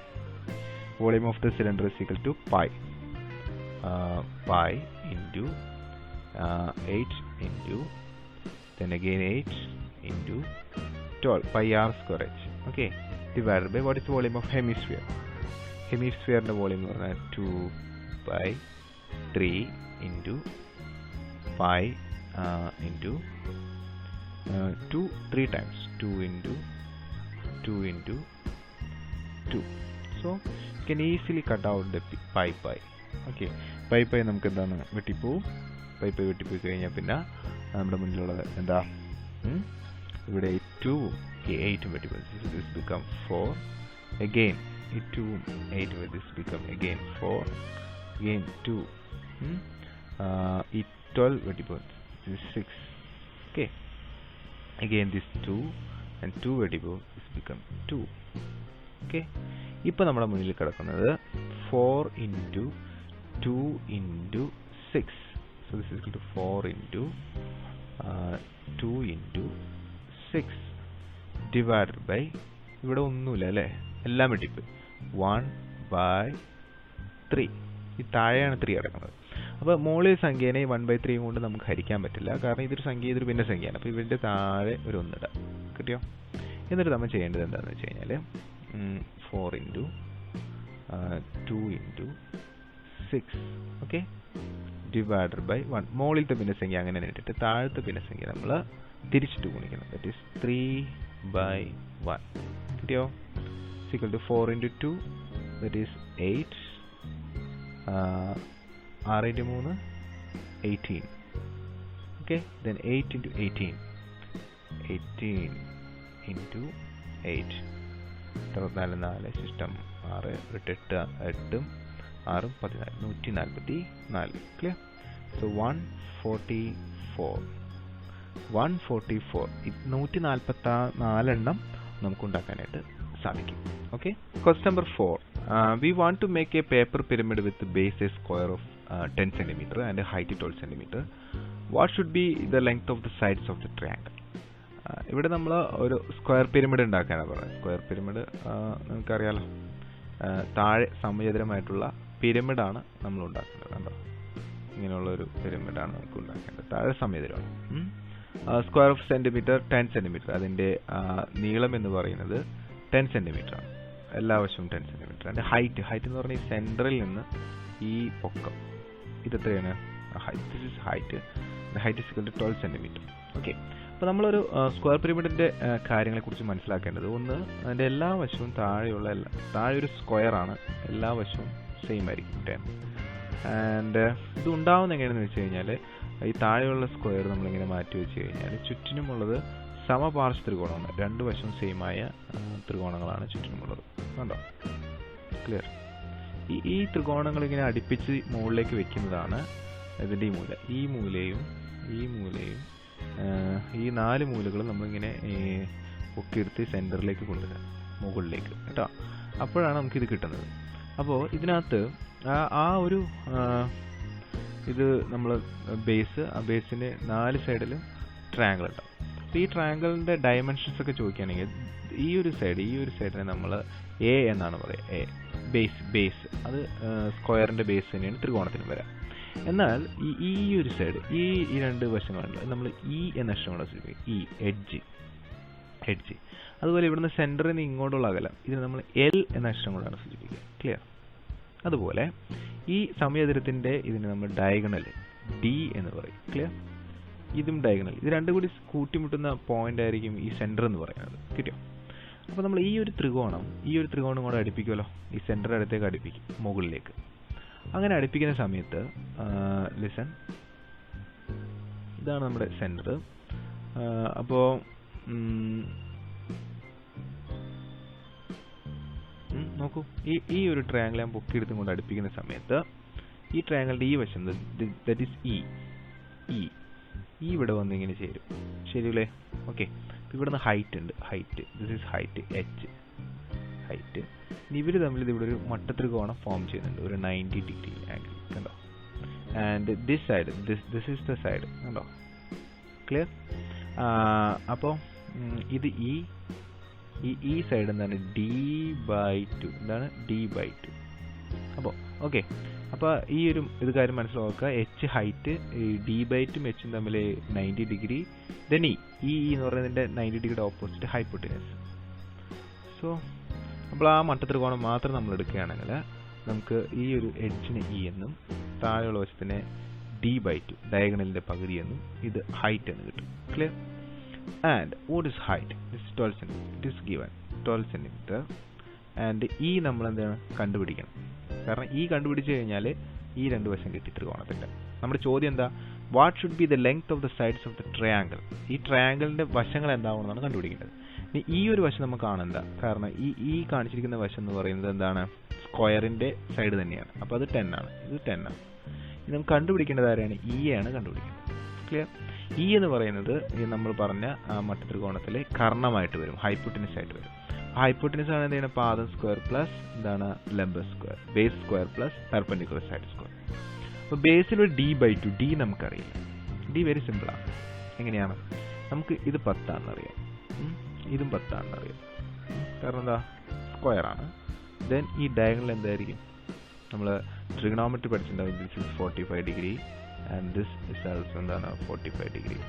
Volume of the cylinder is equal to pi into 8 into then again 8 into 12 pi r square h. Okay, divided by what is the volume of hemisphere? Hemisphere the volume is 2/3 into pi into 2 3 times 2 into 2. So you can easily cut out the pi. Okay, pi നമുക്ക് എന്താണ് വെട്ടിപ്പോവും. pi വെട്ടിപ്പോയി കഴിഞ്ഞാൽ പിന്നെ നമ്മുടെ മുന്നിലുള്ളത് എന്താ ഇവിടെ 2 8 വെട്ടിപ്പോയി. This become 4 again 2 8 with this become again 4 again 2 12 വെട്ടിപ്പോയി. This is 6. Okay, again this 2 and 2 വെട്ടിപ്പോയി. This become 2. Okay, ഇപ്പോൾ നമ്മുടെ മുന്നിൽ കിടക്കുന്നത് 4 into 2 into 6. So this is equal to 4 into 2 into 6 divided by ഇവിടെ ഒന്നുമില്ല അല്ലേ, എല്ലാം വെട്ടിപ്പോയി 1/3. ഈ താഴെയാണ് 3 കിടക്കുന്നത്. അപ്പോൾ മുകളിൽ സംഖ്യേനെ 1/3 കൊണ്ട് നമുക്ക് ഹരിക്കാൻ പറ്റില്ല, കാരണം ഇതൊരു ഇതൊരു ഭിന്ന സംഖ്യയാണ്. അപ്പോൾ ഇവരുടെ താഴെ ഒരു 1 ഇടാം. കിട്ടിയോ? എന്നിട്ട് നമ്മൾ ചെയ്യേണ്ടത് എന്താണെന്ന് വെച്ച് കഴിഞ്ഞാൽ 4 into 2 into 6. Okay, divided by 1. മുകളിലത്തെ ഭിന്നസംഖ്യ അങ്ങനെ ഇട്ടിട്ട് താഴത്തെ ഭിന്നസംഖ്യ നമ്മൾ തിരിച്ചിട്ട് ഗുണിക്കണം. That is 3/1. കിട്ടിയോ? Equal to 4 into 2 that is 8. 6 into 3 18. Okay, then 8 into 18 into 8. 64 system 6 8 8 6 14 144. Clear? So 144 144 എണ്ണം നമുക്ക് ഉണ്ടാക്കാനായിട്ട് സാധിക്കും. Okay, question number 4. We want to make a paper pyramid with base a square of 10 centimeter and height 12 centimeter. What should be the length of the sides of the triangle? ഇവിടെ നമ്മൾ ഒരു square pyramid ഉണ്ടാക്കാനാണ് പറയുന്നത്. Square pyramid നമുക്കറിയാലോ, താഴെ സമചതുരമായിട്ടുള്ള പിരമിഡാണ് നമ്മൾ ഉണ്ടാക്കേണ്ടത്. കണ്ടോ, ഇങ്ങനെയുള്ള ഒരു പിരമിഡാണ് നമുക്ക് ഉണ്ടാക്കേണ്ടത്. താഴെ സമചതുരമാണ്. Square of centimetre 10 centimetre. അതിന്റെ നീളം എന്ന് പറയുന്നത് 10 സെന്റിമീറ്റർ ആണ്. എല്ലാ വശവും 10 സെന്റിമീറ്റർ. അതിന്റെ ഹൈറ്റ് എന്ന് പറഞ്ഞാൽ ഈ സെന്ററിൽ നിന്ന് ഈ പൊക്കം ഇതെത്രയാണ്? Height is equal to 12 centimetre. Okay, അപ്പോൾ നമ്മളൊരു സ്ക്വയർ പിരമിഡിന്റെ കാര്യങ്ങളെ കുറിച്ച് മനസ്സിലാക്കേണ്ടത്, ഒന്ന്, അതിന്റെ എല്ലാ വശവും താഴെ ഒരു സ്ക്വയർ ആണ്, എല്ലാ വശവും സെയിം ആയിരിക്കും 10. ആൻഡ് ഇത് ഉണ്ടാവുന്ന എങ്ങനെയാണെന്ന് വെച്ച് കഴിഞ്ഞാൽ, ഈ താഴെയുള്ള സ്ക്വയർ നമ്മളിങ്ങനെ മാറ്റി വെച്ച് കഴിഞ്ഞാൽ ചുറ്റിനുമുള്ളത് സമപാർശ്വ ത്രികോണമാണ്. രണ്ട് വശവും സെയിമായ ത്രികോണങ്ങളാണ് ചുറ്റിനുമുള്ളത്. കണ്ടോ, ക്ലിയർ? ഈ ത്രികോണങ്ങൾ ഇങ്ങനെ അടുപ്പിച്ച് മുകളിലേക്ക് വെക്കുന്നതാണ് ഇതിൻ്റെ ഈ മൂലയും ഈ 4 മൂലകളും നമ്മളിങ്ങനെ പൊക്കിയെടുത്ത് സെൻറ്ററിലേക്ക് കൊണ്ടുവരാം, മുകളിലേക്ക് കേട്ടോ. അപ്പോഴാണ് നമുക്കിത് കിട്ടുന്നത്. അപ്പോൾ ഇതിനകത്ത് ഇത് നമ്മൾ ആ ബേസിന് 4 സൈഡിലും ട്രയാങ്കിൾ ഉണ്ടാവും. അപ്പോൾ ഈ ട്രയാങ്കിളിൻ്റെ ഡയമെൻഷൻസ് ഒക്കെ ചോദിക്കുകയാണെങ്കിൽ ഈ ഒരു സൈഡിനെ നമ്മൾ എ എന്നാണ് പറയുക. ബേസ് അത് സ്ക്വയറിൻ്റെ ബേസ് തന്നെയാണ് ത്രികോണത്തിന് വരാം. എന്നാൽ ഈ ഒരു സൈഡ്, ഈ 2 വശങ്ങളുണ്ട്, നമ്മൾ ഇ എന്ന അക്ഷരമാണ് സൂചിപ്പിക്കുക. ഈ എഡ്ജ്. അതുപോലെ ഇവിടുന്ന് സെൻറ്ററിൽ നിന്ന് ഇങ്ങോട്ടുള്ള അകലം, ഇതിന് നമ്മൾ എൽ എന്ന അക്ഷരം കൊണ്ടാണ് സൂചിപ്പിക്കുക. ക്ലിയർ? അതുപോലെ ഈ സമചതുരത്തിൻ്റെ ഇതിന് നമ്മൾ ഡയഗണൽ ഡി എന്ന് പറയും. ക്ലിയർ? ഇതും ഡയഗണൽ. ഇത് രണ്ടും കൂടി കൂട്ടിമുട്ടുന്ന പോയിന്റ് ആയിരിക്കും ഈ സെൻറ്റർ എന്ന് പറയുന്നത്. കിട്ടിയോ? അപ്പോൾ നമ്മൾ ഈ ഒരു ത്രികോണം കൂടെ അടുപ്പിക്കുമല്ലോ, ഈ സെൻറ്റർ അടുത്തേക്ക് അടുപ്പിക്കും, മുകളിലേക്ക്. അങ്ങനെ അടുപ്പിക്കുന്ന സമയത്ത് ലിസൺ, ഇതാണ് നമ്മുടെ സെൻറ്റർ. അപ്പോൾ നോക്കൂ, ഈ ഒരു ട്രയാങ്കിൾ ഞാൻ പൊക്കിയെടുത്തും കൊണ്ട് അടുപ്പിക്കുന്ന സമയത്ത് ഈ ട്രയാങ്കിളിൻ്റെ ഈ വശം, ദറ്റ് ഈസ് ഇ ഇവിടെ വന്ന് ഇങ്ങനെ ചേരും. ശരിയല്ലേ? ഓക്കെ, ഇവിടുന്ന് ഹൈറ്റ് ഉണ്ട്. This is height height. ഇവർ തമ്മിൽ ഇവിടെ ഒരു മട്ടത്രികോണം ഫോം ചെയ്യുന്നുണ്ട്, ഒരു 90 ഡിഗ്രി ആംഗിൾ. കണ്ടോ? And this side, this is the side. കണ്ടോ? ക്ലിയർ? അപ്പോൾ ഇത് ഈ സൈഡ് എന്താണ്? d/2. എന്താണ്? d/2. അപ്പോൾ ഓക്കെ, അപ്പോൾ ഈ ഒരു കാര്യം മനസ്സിലാക്കുക. എച്ച് ഹൈറ്റ്, d/2 എച്ചും തമ്മിൽ 90 ഡിഗ്രി. ദെൻ ഈ എന്ന് പറയുന്നതിൻ്റെ 90 ഡിഗ്രിയുടെ ഓപ്പോസിറ്റ് ഹൈപ്പോട്ടിനസ്. സോ അപ്പോൾ ആ മട്ടത്രികോണം മാത്രം നമ്മൾ എടുക്കുകയാണെങ്കിൽ നമുക്ക് ഈ ഒരു എഡ്ജിന് ഇ എന്നും താഴെയുള്ള വശത്തിന് d/2 ഡയഗണലിൻ്റെ പകുതി എന്നും ഇത് ഹൈറ്റ് എന്ന് കിട്ടും. Clear? And what is height? It's 12 centimetre. It is given 12 centimetre. And ഈ നമ്മൾ എന്താണ് കണ്ടുപിടിക്കണം. കാരണം ഈ കണ്ടുപിടിച്ച് കഴിഞ്ഞാൽ ഈ 2 വശം കിട്ടി ത്രികോണത്തിൻ്റെ. നമ്മുടെ ചോദ്യം എന്താ? What should be the length of the sides of the triangle? ഈ ട്രയാങ്കിളിൻ്റെ വശങ്ങൾ എന്താവണമെന്നാണ് കണ്ടുപിടിക്കേണ്ടത്. ഇനി ഈ ഒരു വശം നമുക്ക് കാണണ്ട, കാരണം ഈ കാണിച്ചിരിക്കുന്ന വശം എന്ന് പറയുന്നത് എന്താണ്? സ്ക്വയറിൻ്റെ സൈഡ് തന്നെയാണ്. അപ്പോൾ അത് 10 ആണ്, ഇത് 10 ആണ്. ഇനി നമുക്ക് കണ്ടുപിടിക്കേണ്ടത് ആരാണ്? ഇ ആണ് കണ്ടുപിടിക്കുന്നത്. ക്ലിയർ? ഇ എന്ന് പറയുന്നത് നമ്മൾ പറഞ്ഞ മട്ടത്രികോണത്തിലെ കർണമായിട്ട് വരും, ഹൈപ്പോട്ടിനസ് ആയിട്ട് വരും. ഹൈപ്പോട്ടിനസ് ആണ് എന്താണ്? പാദം സ്ക്വയർ പ്ലസ് എന്താണ്? ലംബ square. Base square plus perpendicular side square. അപ്പോൾ ബേസിൽ ഒരു d/2. ഡി നമുക്കറിയില്ല. ഡി വെരി സിമ്പിളാണ്. എങ്ങനെയാണ്? നമുക്ക് ഇത് 10 ആണെന്ന് അറിയാം, ഇതും 10 ആണെന്ന് അറിയാം. കാരണം എന്താ? സ്ക്വയർ ആണ്. ദെൻ ഈ ഡയഗണൽ എന്തായിരിക്കും? നമ്മൾ ട്രിഗണോമെട്രി പഠിച്ചിട്ടുണ്ടാവും. This is 45 degree and this is also എന്താണ്? 45 ഡിഗ്രി.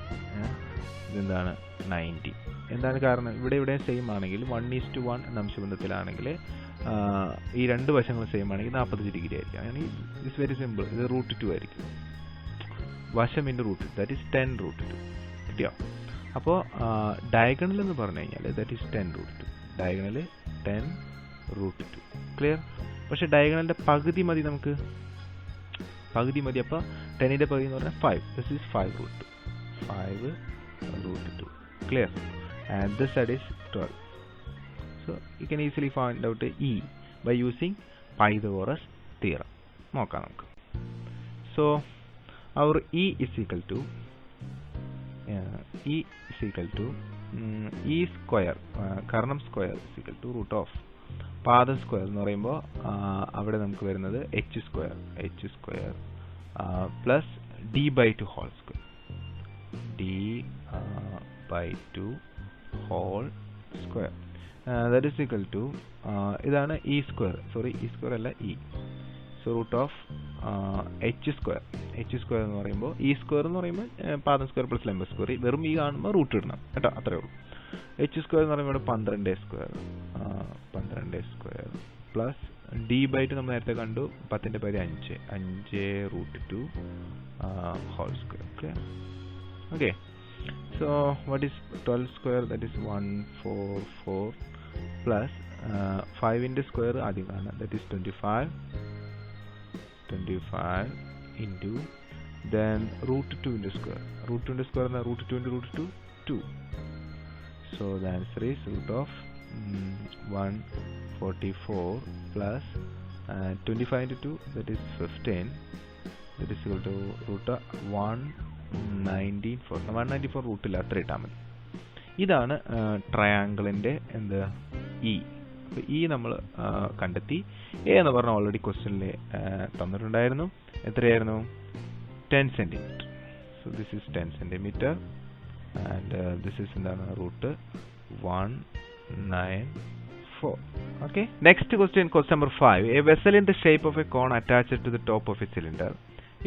ഇതെന്താണ്? 90. എന്താണ് കാരണം? ഇവിടെ സെയിം ആണെങ്കിൽ 1:1 എന്ന അംശബന്ധത്തിലാണെങ്കിൽ ഈ 2 വശങ്ങളും സെയിം ആണെങ്കിൽ 45 ഡിഗ്രി ആയിരിക്കും. അങ്ങനെ ഇറ്റ്സ് വെരി സിമ്പിൾ. ഇത് √2 ആയിരിക്കും. വശം ഇൻറ്റു √2, ദാറ്റ് ഈസ് 10 √2. കിട്ടിയോ? അപ്പോൾ ഡയഗണൽ എന്ന് പറഞ്ഞു കഴിഞ്ഞാൽ ദാറ്റ് ഈസ് 10 √2. ഡയഗണൽ 10 √2. ക്ലിയർ? പക്ഷേ ഡയഗണലിൻ്റെ പകുതി മതി നമുക്ക്. അപ്പോൾ 10ൻ്റെ പകുതി എന്ന് പറഞ്ഞാൽ 5. This is 5 √2. 5 √2. Clear? And this side is 12. So you can easily find out E by using Pythagoras theorem. നോക്കാം നമുക്ക്. So our E is equal to E square, കർണം square is equal to root of പാദം square എന്ന് പറയുമ്പോൾ അവിടെ നമുക്ക് വരുന്നത് h square plus d by 2 whole square. D by 2 whole square. That is equal to ഇതാണ് e square. Sorry, e square അല്ല e. So root of h square. h square എന്ന് പറയുമ്പോൾ e square എന്ന് പറയുമ്പോൾ പാദം സ്ക്വയർ പ്ലസ് ലംബ square. വെറും e കാണുമ്പോൾ റൂട്ട് ഇടണം കേട്ടോ, അത്രേ ഉള്ളൂ. h square എന്ന് പറയുമ്പോൾ 12 square, 12 square plus d by 2 നമ്മൾ നേരത്തെ കണ്ടു 10ന്റെ പകുതി 5, 5 root 2 whole square. Okay. So what is 12 square? That is 144 plus 5 into square ആദ്യം കാണാം, that is 25 into then root 2 into square. Root 2 into square and root 2 into root 2 2. So the answer is root of 144 plus 25 into 2, that is 15, that is equal to root of 194. 194 root ഇല്ല, അത്ര ഇട്ടാൽ മതി. ഇതാണ് ട്രയാങ്കിളിൻ്റെ എന്ത് E. അപ്പോൾ E നമ്മൾ കണ്ടെത്തി. A എന്ന് പറഞ്ഞാൽ ഓൾറെഡി ക്വസ്റ്റ്യനിൽ തന്നിട്ടുണ്ടായിരുന്നു. എത്രയായിരുന്നു? 10 centimeter. So this is 10 centimeter and this is എന്താണ് root 194. Okay. Next question number 5. A vessel in the shape of a cone attached to the top of a cylinder.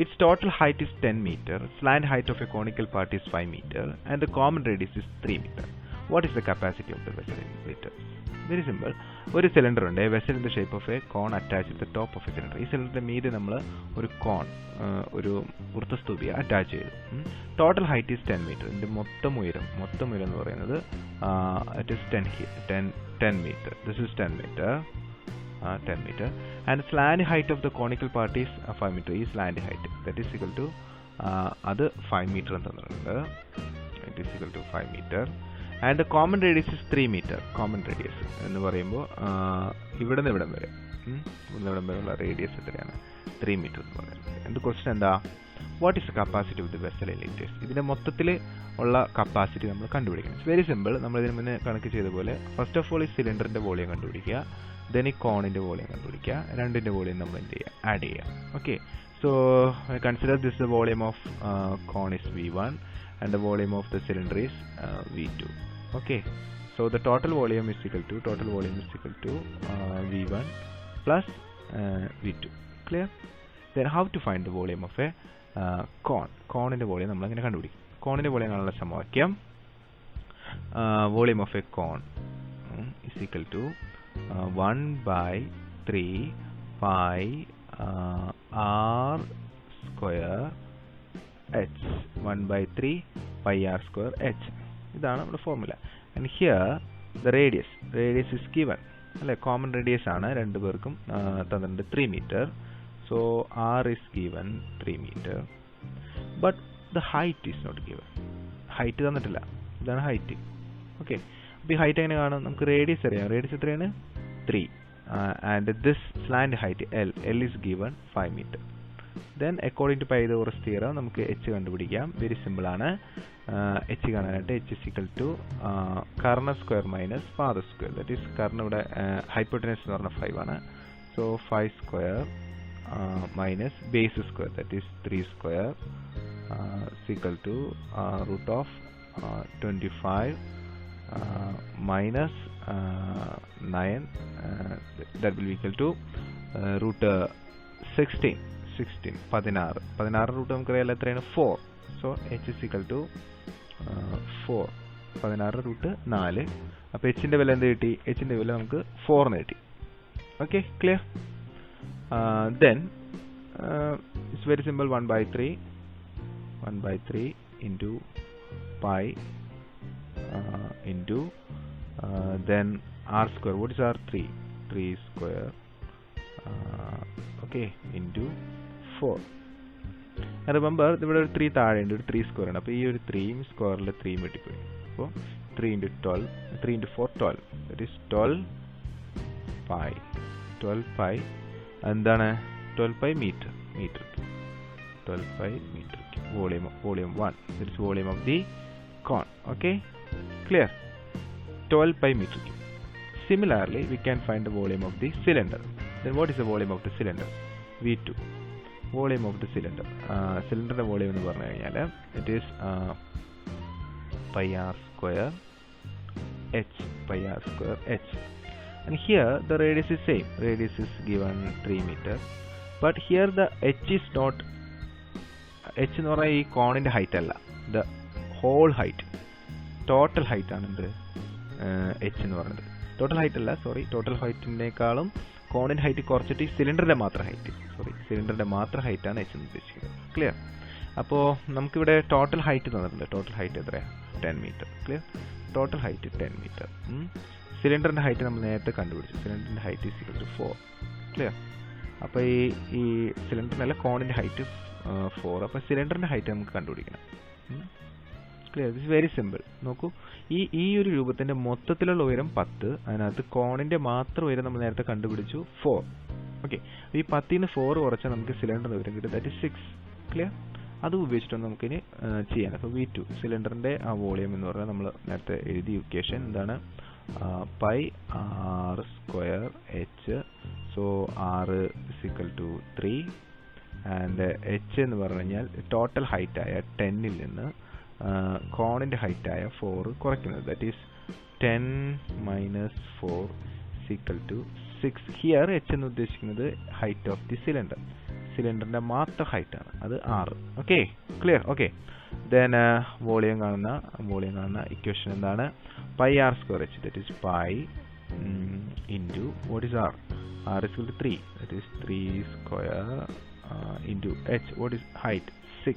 Its total height is 10 meter. Slant height of a conical part is 5 meter and the common radius is 3 meter. What is the capacity of the vessel in liters? Very simple. ഒരു cylinder ഉണ്ട്, vessel in the shape of a cone attach to the top of a cylinder. ഈ സിലിണ്ടറിന്റെ മീതെ നമ്മൾ ഒരു cone, ഒരു വൃത്തസ്തൂപി attach ചെയ്തു. Total height is 10 metre. ഇതിന്റെ മൊത്തം ഉയരം എന്ന് പറയുന്നത് it is 10 metre. This is 10 metre. 10 meter and slant height of the conical part is 5 meter. Is slant height, that is equal to അത് 5 meter എന്ന് തന്നിട്ടുണ്ട്. It is equal to 5 meter and the common radius is 3 meter. Common radius എന്ന് പറയുമ്പോൾ ഇവിടെ നിന്ന് ഇവിടം വരെ ഉള്ള റേഡിയസ് എത്രയാണ്? 3 meter എന്ന് പറയുന്നത്. എന്ത് ക്വസ്റ്റ്യൻ എന്താ? What is the capacity of the vessel in litres? ഇതിന്റെ മൊത്തത്തിൽ ഉള്ള കപ്പാസിറ്റി നമ്മൾ കണ്ടുപിടിക്കണം. It's very simple. നമ്മൾ ഇതിന് മുന്നേ കണക്ക് ചെയ്ത പോലെ ഫസ്റ്റ് ഓഫ് ഓൾ ഈ സിലിണ്ടറിന്റെ വോളിയം കണ്ടുപിടിക്കുക, then ഈ കോണിന്റെ വോളിയം കണ്ടുപിടിക്കുക, രണ്ടിന്റെ വോളിയം നമ്മൾ എന്ത് ചെയ്യുക? ആഡ് ചെയ്യുക. Okay. So consider this the volume of cone is V1 and the volume of the cylinder is V2. Okay. So the total volume is equal to V1 plus V2. Clear? Then how to find the volume of a cone? കോണിന്റെ volume നമ്മൾ എങ്ങനെ കണ്ടുപിടിക്കും? കോണിന്റെ volume കാണാനുള്ള സമവാക്യം volume of a cone is equal to 1/3 pi r square h. 1/3 pi r square h. ഇതാണ് നമ്മുടെ formula. And here the radius is given അല്ലെ, കോമൺ റേഡിയസ് ആണ് രണ്ടു പേർക്കും തന്നിട്ടുണ്ട് 3 metre. So R is given 3 metre but the height is not given. Height തന്നിട്ടില്ല, ഇതാണ് height. Okay. അപ്പോൾ ഈ ഹൈറ്റ് എങ്ങനെ കാണും? നമുക്ക് റേഡിയസ് അറിയാം. റേഡിയസ് എത്രയാണ്? 3 and this slant height L is given 5 meter. Then according to Pythagoras theorem നമുക്ക് h കണ്ടുപിടിക്കാം. വെരി സിമ്പിൾ ആണ്. h കാണാനായിട്ട് h is equal to Karna square minus പാദ സ്ക്വയർ. ദാറ്റ് ഈസ് കർണ ഇവിടെ ഹൈപ്പോട്ടനസ് എന്ന് പറഞ്ഞാൽ 5 ആണ്. So 5 square minus base square, that is 3 square is equal to root of 25 minus 9, that will be equal to root 16. 16 root നമുക്കറിയാം എത്രയാണ്? 4. So h is equal to 4. 16 root 4. അപ്പോൾ h-ന്റെ വില എന്ത് കിട്ടി? h-ന്റെ വില നമുക്ക് 4 എന്ന് കിട്ടി. Okay, clear? Then it's very simple. 1/3 into pi into then r square. What is r? 3 square okay into 4. and remember ഇവിടെ ഒരു 3 താഴെ ഉണ്ട്, ഒരു 3 സ്ക്വയർ ആണ്. അപ്പോൾ ഈ ഒരു 3 സ്ക്വയറിൽ 3 മൾട്ടിപ്ലൈ. അപ്പോൾ 3 into 12, 3 into 4 12, that is 12 pi എന്താണ്? 12 pi meter 12 pi meter. volume 1, that is volume of the cone. Okay, clear? 12 pi meter cube. Similarly, we can find the volume of the cylinder. Then what is the volume of the cylinder? V2. Volume of the cylinder. സിലിണ്ടറിൻ്റെ volume എന്ന് പറഞ്ഞു കഴിഞ്ഞാൽ it is pi r square h, pi r square h. And here the radius is same. Radius is given 3 meter. But here the h is not, h എന്ന് പറഞ്ഞാൽ ഈ കോണിൻ്റെ height അല്ല, the whole height, total height ആണ് എന്ത് h എന്ന് പറയുന്നത്. Total height അല്ല, sorry, total ഹൈറ്റിനേക്കാളും കോണിൻ്റെ height കുറച്ചിട്ട് ഈ സിലിണ്ടറിൻ്റെ മാത്രം ഹൈറ്റ്, സിലിണ്ടറിൻ്റെ മാത്രം ഹൈറ്റാണ് h എന്ന് ഉദ്ദേശിക്കുന്നത്. ക്ലിയർ? അപ്പോൾ നമുക്കിവിടെ ടോട്ടൽ ഹൈറ്റ് തന്നിട്ടുണ്ട്. ടോട്ടൽ ഹൈറ്റ് എത്രയാണ്? 10 metre. Clear? Total height 10 metre. സിലിണ്ടറിൻ്റെ ഹൈറ്റ് നമ്മൾ നേരത്തെ കണ്ടുപിടിച്ചു. സിലിണ്ടറിൻ്റെ height is equal to 4. Clear? അപ്പോൾ ഈ സിലിണ്ടറിനല്ല, കോണിൻ്റെ ഹൈറ്റ് 4. അപ്പോൾ സിലിണ്ടറിൻ്റെ ഹൈറ്റ് നമുക്ക് കണ്ടുപിടിക്കണം. ക്ലിയർ? This very simple. നോക്കൂ, ഈ ഒരു രൂപത്തിൻ്റെ മൊത്തത്തിലുള്ള ഉയരം 10, അതിനകത്ത് കോണിൻ്റെ മാത്രം ഉയരം നമ്മൾ നേരത്തെ കണ്ടുപിടിച്ചു 4. ഓക്കെ, ഈ 10ൽ നിന്ന് 4 കുറച്ചാൽ നമുക്ക് സിലിണ്ടറിൻ്റെ ഉയരം കിട്ടും. That is 6. ക്ലിയർ? അത് ഉപയോഗിച്ചിട്ടാണ് നമുക്കിനി ചെയ്യാൻ. അപ്പോൾ V2 സിലിണ്ടറിൻ്റെ ആ വോളിയം എന്ന് പറഞ്ഞാൽ നമ്മൾ നേരത്തെ എഴുതിയ ഇക്വേഷൻ എന്താണ്? pi r square h. So r is equal to 3 and h എന്ന് പറഞ്ഞു കഴിഞ്ഞാൽ ടോട്ടൽ ഹൈറ്റായ 10ൽ നിന്ന് കോണിൻ്റെ ഹൈറ്റായ 4 കുറയ്ക്കുന്നത്. That is 10 minus 4 is equal to 6. Here h എന്ന് ഉദ്ദേശിക്കുന്നത് ഹൈറ്റ് ഓഫ് ദി സിലിണ്ടർ. സിലിണ്ടറിൻ്റെ മാത്രം ഹൈറ്റ് ആണ്, അത് 6. Okay, clear? Okay, then volume കാണുന്ന ഇക്വേഷൻ എന്താണ്? pi r square h, that is pi into what is r? R is equal to 3, that is 3 square into h, what is height? 6.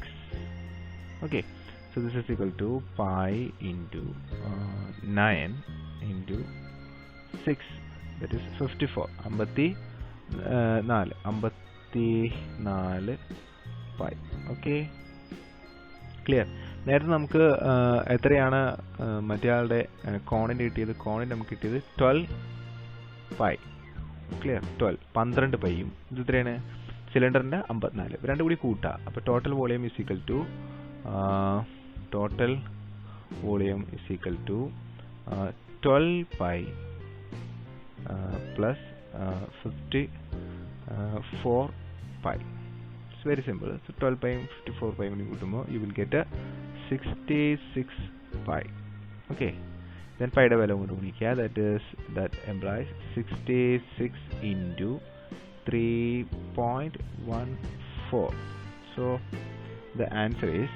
Okay, so this is equal to pi into 9 into 6, that is 54. 54 pi. Okay, clear? നേരത്തെ നമുക്ക് എത്രയാണ് മറ്റേ ആളുടെ കോണിൻ്റെ കിട്ടിയത്? കോണിൻ്റെ നമുക്ക് കിട്ടിയത് 12 pi. Clear? 12 പൈയും ഇത് എത്രയാണ്? സിലിണ്ടറിൻ്റെ 54. രണ്ടും കൂടി കൂട്ടുക. അപ്പോൾ total volume is equal to 12 pi plus 54 pi. It's very simple. So 12 pi 54 pi you will get a 66 pi. Okay, then pi യുടെ വില കൊണ്ട് ഗുണിക്കുക. that implies 66 into 3.14. so the answer is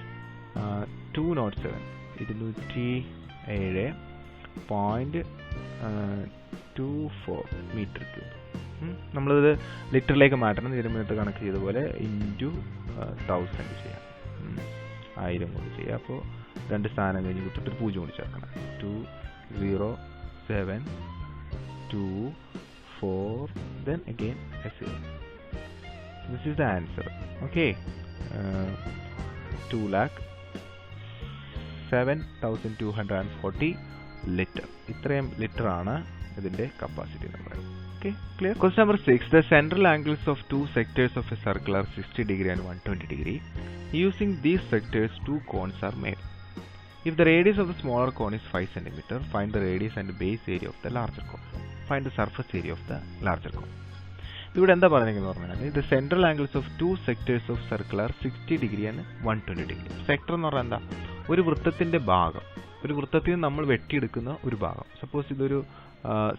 207 207.24 meter cube. നമ്മളിത് ലിറ്ററിലേക്ക് മാറ്റണം. ഇതിന് മുന്നത്തെ കണക്ക് ചെയ്ത പോലെ ഇൻറ്റു 1000 ചെയ്യാം, 1000 കൊണ്ട് ചെയ്യാം. അപ്പോൾ രണ്ട് സ്ഥാനം കഴിഞ്ഞ് കൊടുത്തിട്ട് 0 കൊണ്ട് ചേർക്കണം. 20724 then again a 0. This is the answer. Okay, 2,07,240 litre. ഇത്രയും ലിറ്റർ ആണ് ഇതിന്റെ കപ്പാസിറ്റി എന്ന് പറയുന്നത്. Okay, clear? Question number 6. The central angles of two sectors of a circle are 60 degree and 120 degree. Using these sectors, two cones are made. If the radius of the smaller cone is 5 cm, find the radius and base area of the larger cone. Find the surface area of the larger cone. ഇവിടെ എന്താ പറയുന്നത് പറഞ്ഞാൽ the central angles of two sectors of circle are 60 degree and 120 degree. Sector എന്ന് പറഞ്ഞാൽ എന്താ? ഒരു വൃത്തത്തിന്റെ ഭാഗം, ഒരു വൃത്തത്തിൽ നിന്ന് നമ്മൾ വെട്ടിയെടുക്കുന്ന ഒരു ഭാഗം. സപ്പോസ് ഇതൊരു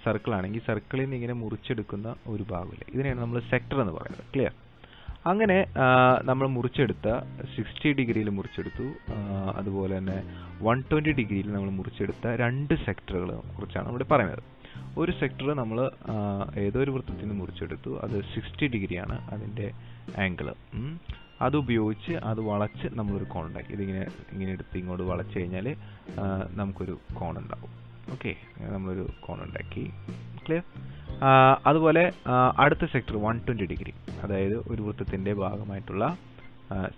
സർക്കിൾ ആണെങ്കിൽ സർക്കിളിൽ നിന്ന് ഇങ്ങനെ മുറിച്ചെടുക്കുന്ന ഒരു ഭാഗമില്ലേ, ഇതിനെയാണ് നമ്മൾ സെക്ടർ എന്ന് പറയുന്നത്. ക്ലിയർ? അങ്ങനെ നമ്മൾ മുറിച്ചെടുത്ത 60 ഡിഗ്രിയിൽ മുറിച്ചെടുത്തു, അതുപോലെ തന്നെ 120 ഡിഗ്രിയിൽ നമ്മൾ മുറിച്ചെടുത്ത രണ്ട് സെക്ടറുകളെ കുറിച്ചാണ് ഇവിടെ പറയുന്നത്. ഒരു സെക്ടർ നമ്മൾ ഏതൊരു വൃത്തത്തിൽ നിന്ന് മുറിച്ചെടുത്തു, അത് 60 ഡിഗ്രിയാണ് അതിൻ്റെ ആംഗിള്. അതുപയോഗിച്ച് അത് വളച്ച് നമ്മളൊരു കോൺ ഉണ്ടാക്കി. ഇങ്ങനെ എടുത്ത് ഇങ്ങോട്ട് വളച്ച് കഴിഞ്ഞാൽ നമുക്കൊരു കോൺ ഉണ്ടാവും. ഓക്കെ, നമ്മളൊരു കോൺ ഉണ്ടാക്കി. ക്ലിയർ? അതുപോലെ അടുത്ത സെക്ടർ 120 ഡിഗ്രി, അതായത് ഒരു വൃത്തത്തിൻ്റെ ഭാഗമായിട്ടുള്ള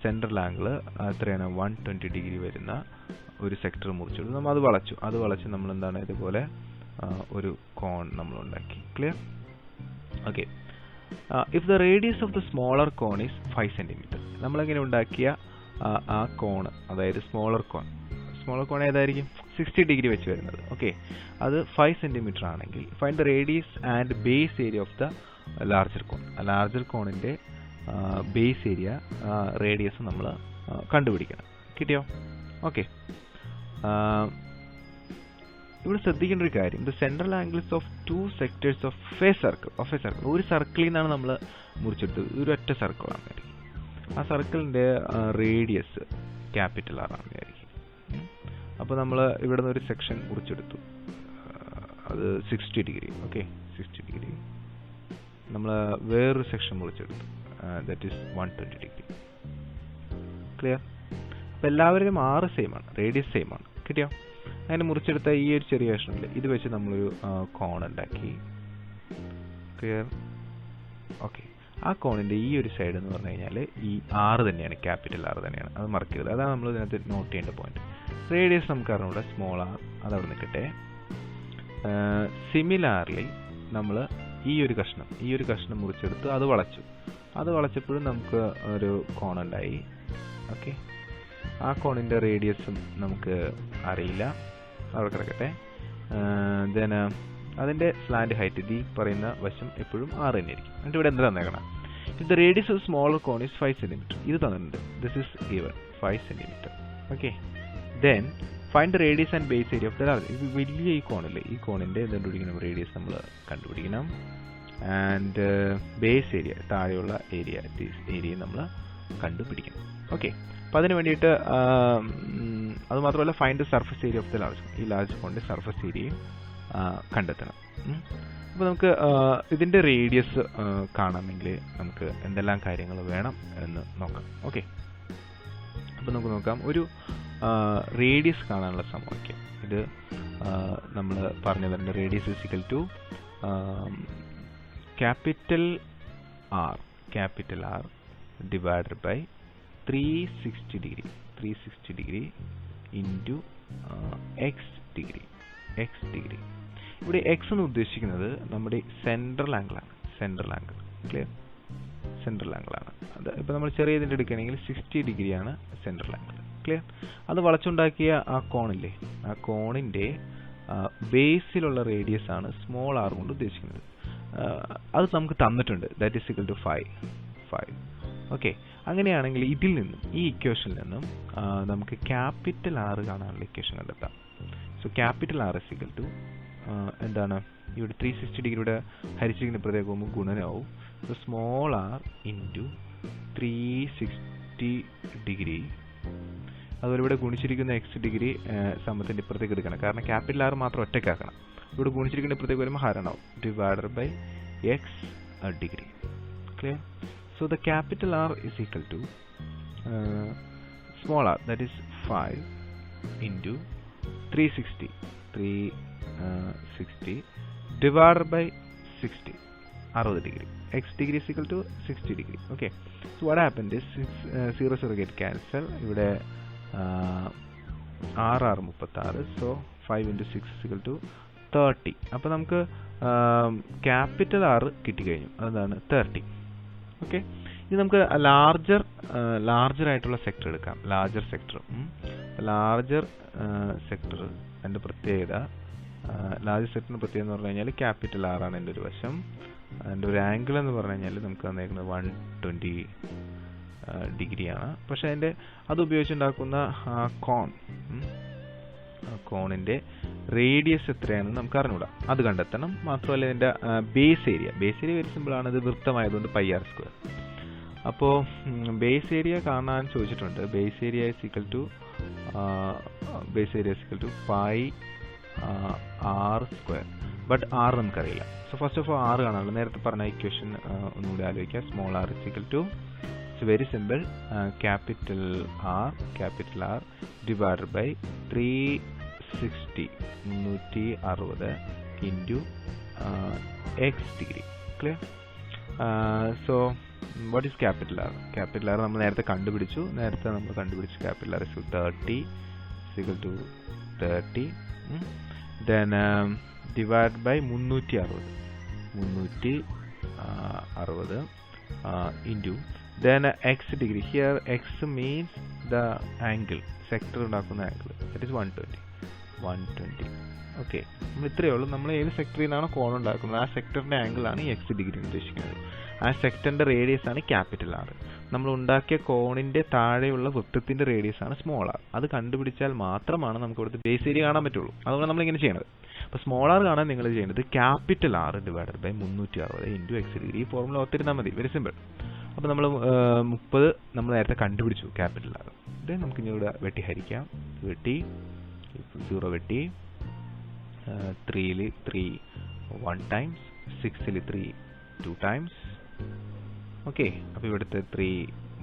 സെൻട്രൽ ആംഗിൾ എത്രയാണ്? 120 ഡിഗ്രി വരുന്ന ഒരു സെക്ടർ മുറിച്ചെടുത്തു, നമ്മൾ അത് വളച്ച് നമ്മൾ എന്താണ് ഇതുപോലെ ഒരു കോൺ നമ്മൾ ഉണ്ടാക്കി. Clear? Okay. If the radius of the smaller cone is 5 centimetre, നമ്മളെങ്ങനെ ഉണ്ടാക്കിയ ആ കോൺ, അതായത് സ്മോളർ കോൺ ഏതായിരിക്കും? 60 ഡിഗ്രി വെച്ച് വരുന്നത്. ഓക്കെ, അത് 5 സെൻറ്റിമീറ്റർ ആണെങ്കിൽ find the radius and base area of the larger cone. Larger കോണിൻ്റെ ബേസ് ഏരിയ റേഡിയസ് നമ്മൾ കണ്ടുപിടിക്കണം. കിട്ടിയോ? ഓക്കെ. ഇവിടെ ശ്രദ്ധിക്കേണ്ട ഒരു കാര്യം, the central angles of 2 sectors of a circle. ഒരു സർക്കിളിൽ നിന്നാണ് നമ്മൾ മുറിച്ചെടുത്തത്. ഒരു ഒറ്റ സർക്കിളാണ്. ആ സർക്കിളിൻ്റെ റേഡിയസ് ക്യാപിറ്റൽ ആർ ആണ് വിചാരിക്കും. അപ്പോൾ നമ്മൾ ഇവിടെ നിന്ന് ഒരു സെക്ഷൻ മുറിച്ചെടുത്തു, അത് 60 ഡിഗ്രി. Okay, 60 degree. നമ്മൾ വേറൊരു സെക്ഷൻ മുറിച്ചെടുത്തു, ദാറ്റ് ഈസ് 120 ഡിഗ്രി. ക്ലിയർ? അപ്പോൾ എല്ലാവരുടെയും ആറ് സെയിം ആണ്, റേഡിയസ് സെയിം ആണ്. കിട്ടിയോ? അങ്ങനെ മുറിച്ചെടുത്ത ഈ ഒരു ചെറിയ കഷ്ണമില്ല, ഇത് വെച്ച് നമ്മളൊരു കോൺ ഉണ്ടാക്കി. ക്ലിയർ? ഓക്കെ. ആ കോണിൻ്റെ ഈ ഒരു സൈഡ് എന്ന് പറഞ്ഞു കഴിഞ്ഞാൽ ഈ ആറ് തന്നെയാണ്, ക്യാപിറ്റൽ ആർ തന്നെയാണ്. അത് മറക്കരുത്. അതാണ് നമ്മൾ ഇതിനകത്ത് നോട്ട് ചെയ്യേണ്ട പോയിന്റ്. റേഡിയസ് നമുക്ക് അറിഞ്ഞൂടെ, സ്മോൾ ആർ, അതവിടെ നിൽക്കട്ടെ. സിമിലാർലി നമ്മൾ ഈ ഒരു കഷ്ണം മുറിച്ചെടുത്ത് അത് വളച്ചപ്പോഴും നമുക്ക് ഒരു കോൺ ഉണ്ടായി. ഓക്കെ. ആ കോണിൻ്റെ റേഡിയസും നമുക്ക് അറിയില്ല, അവിടെ കിടക്കട്ടെ. ദെൻ അതിൻ്റെ സ്ലാൻഡ് ഹൈറ്റ്, ഈ പറയുന്ന വശം എപ്പോഴും 6 തന്നെയായിരിക്കും. എന്നിട്ട് ഇവിടെ എന്താ തന്നേക്കണം? If the radius of smaller cone is 5 centimetre. ഇത് തന്നിട്ടുണ്ട്. This is given 5 centimetre. Okay. Then find the radius and base area of the large. ഇത് വലിയ ഈ കോണില്ലേ, ഈ കോണിൻ്റെ കണ്ടുപിടിക്കണം റേഡിയസ് നമ്മൾ കണ്ടുപിടിക്കണം. ആൻഡ് ബേസ് ഏരിയ, താഴെയുള്ള ഏരിയ നമ്മൾ കണ്ടുപിടിക്കണം. ഓക്കെ. അപ്പോൾ അതിന് വേണ്ടിയിട്ട് അത് മാത്രമല്ല, find the surface area of the large. ഈ ലാർജ് കോണിൻ്റെ സർഫസ് ഏരിയയും കണ്ടെത്തണം. അപ്പോൾ നമുക്ക് ഇതിൻ്റെ റേഡിയസ് കാണാമെങ്കിൽ നമുക്ക് എന്തെല്ലാം കാര്യങ്ങൾ വേണം എന്ന് നോക്കാം. ഓക്കെ. അപ്പോൾ നമുക്ക് നോക്കാം ഒരു റേഡിയസ് കാണാനുള്ള സമവാക്യം. ഇത് നമ്മൾ പറഞ്ഞതിൻ്റെ radius is equal to capital R divided by 360 degree into X degree. ഇവിടെ എക്സ് എന്ന് ഉദ്ദേശിക്കുന്നത് നമ്മുടെ സെൻട്രൽ ആംഗിളാണ്. ക്ലിയർ? സെൻട്രൽ ആംഗിളാണ് അത്. ഇപ്പോൾ നമ്മൾ ചെറിയതിൻ്റെ എടുക്കുകയാണെങ്കിൽ 60 ഡിഗ്രിയാണ് സെൻട്രൽ ആംഗിൾ. ക്ലിയർ? അത് വളച്ചുണ്ടാക്കിയ ആ കോണില്ലേ, ആ കോണിൻ്റെ ബേസിലുള്ള റേഡിയസ് ആണ് സ്മോൾ ആർ കൊണ്ട് ഉദ്ദേശിക്കുന്നത്. അത് നമുക്ക് തന്നിട്ടുണ്ട്, that is equal to 5. Okay. അങ്ങനെയാണെങ്കിൽ ഇതിൽ നിന്നും, ഈ ഇക്വേഷനിൽ നിന്നും നമുക്ക് ക്യാപിറ്റൽ ആർ കാണാനുള്ള ഇക്വേഷൻ കണ്ടെത്താം. So capital R is equal to എന്താണ്, ഇവിടെ 360 ഡിഗ്രിയുടെ ഹരിച്ചിരിക്കുന്ന ഇപ്പുറത്തേക്ക് പോകുമ്പോൾ ഗുണനമാവും. So small R into 360 degree. അതുപോലെ ഇവിടെ ഗുണിച്ചിരിക്കുന്ന എക്സ് ഡിഗ്രി സമത്തിൻ്റെ ഇപ്പുറത്തേക്ക് എടുക്കണം, കാരണം ക്യാപിറ്റൽ ആർ മാത്രം ഒറ്റയ്ക്കാക്കണം. ഇവിടെ ഗുണിച്ചിരിക്കുന്ന ഇപ്പുറത്തേക്ക് വരുമ്പോൾ ഹരണമാവും, divided by X degree. Clear? So the capital R is equal to small r, that is 5 into 360 divided by 60 degree. X degree is equal to 60 degree. Okay. So what happened is 0 get cancel. ഇവിടെ R 36. So 5 into 6 is equal to 30. അപ്പോൾ നമുക്ക് capital R കിട്ടിക്കഴിഞ്ഞു, അതാണ് 30. Okay. ഇനി നമുക്ക് larger ആയിട്ടുള്ള sector എടുക്കാം. Larger sector എൻ്റെ പ്രത്യേകത, ലാർജർ സെക്ടറിൻ്റെ പ്രത്യേകത എന്ന് പറഞ്ഞു കഴിഞ്ഞാൽ ക്യാപിറ്റൽ ആർ ആണ് എൻ്റെ ഒരു വശം. അതിൻ്റെ ഒരു ആംഗിൾ എന്ന് പറഞ്ഞു കഴിഞ്ഞാൽ നമുക്ക് തന്നേക്കുന്നത് 120 ഡിഗ്രിയാണ്. പക്ഷേ അത് ഉപയോഗിച്ചുണ്ടാക്കുന്ന കോണിൻ്റെ റേഡിയസ് എത്രയാണെന്ന് നമുക്ക് അറിഞ്ഞൂടാ, അത് കണ്ടെത്തണം. മാത്രമല്ല ഇതിൻ്റെ ബേസ് ഏരിയ വെരി സിമ്പിളാണ്, ഇത് വൃത്തമായതുകൊണ്ട് πr². അപ്പോൾ ബേസ് ഏരിയ കാണാൻ ചോദിച്ചിട്ടുണ്ട്. Base area is equal to πr². But R നമുക്കറിയില്ല. So first of all R കാണാനുള്ളൂ. നേരത്തെ പറഞ്ഞ ഇക്വേഷൻ ഒന്നുകൂടി ആലോചിക്കുക. Small R is equal to, it's very simple, capital R divided by 360 into X degree. Clear? So what is capital R? Capital R നമ്മൾ നേരത്തെ കണ്ടുപിടിച്ചു. Capital R is 30 then divide by 360 into then x degree. Here x means the angle, sector ഉണ്ടാക്കുന്ന angle, that is 120. Okay, നമ്മൾ ഇത്രയേ ഉള്ളൂ. നമ്മൾ ഏത് സെക്ടറിൽ നിന്നാണോ കോൺ ഉണ്ടാക്കുന്നത് ആ സെക്ടറിൻ്റെ ആംഗിളാണ് ഈ എക്സ് ഡിഗ്രി ഉദ്ദേശിക്കുന്നത്. ആ സെക്ടറിൻ്റെ റേഡിയസ് ആണ് ക്യാപിറ്റൽ ആർ. നമ്മൾ ഉണ്ടാക്കിയ കോണിൻ്റെ താഴെയുള്ള വൃത്തത്തിൻ്റെ റേഡിയസ് ആണ് സ്മോൾ ആർ. അത് കണ്ടുപിടിച്ചാൽ മാത്രമാണ് നമുക്ക് ഇവിടുത്തെ ബേസ് ഏരിയ കാണാൻ പറ്റുള്ളൂ. അതുകൊണ്ട് നമ്മളിങ്ങനെ ചെയ്യണത്. അപ്പോൾ സ്മോൾ ആർ കാണാൻ നിങ്ങൾ ചെയ്യുന്നത് capital R divided by 360 into X degree. ഈ ഫോർമുല ഓർത്തിരുന്നാൽ മതി, വെരി സിമ്പിൾ. അപ്പോൾ നമ്മൾ 30 നമ്മൾ നേരത്തെ കണ്ടുപിടിച്ചു ക്യാപിറ്റൽ ആർ. ഇത് നമുക്ക് ഇനി ഇവിടെ വെട്ടി ഹരിക്കാം. വെട്ടി 0 വെട്ടി 3ൽ 3 1 ടൈംസ്, 6ൽ 3 2 ടൈംസ്. ഓക്കെ, അപ്പോൾ ഇവിടുത്തെ 3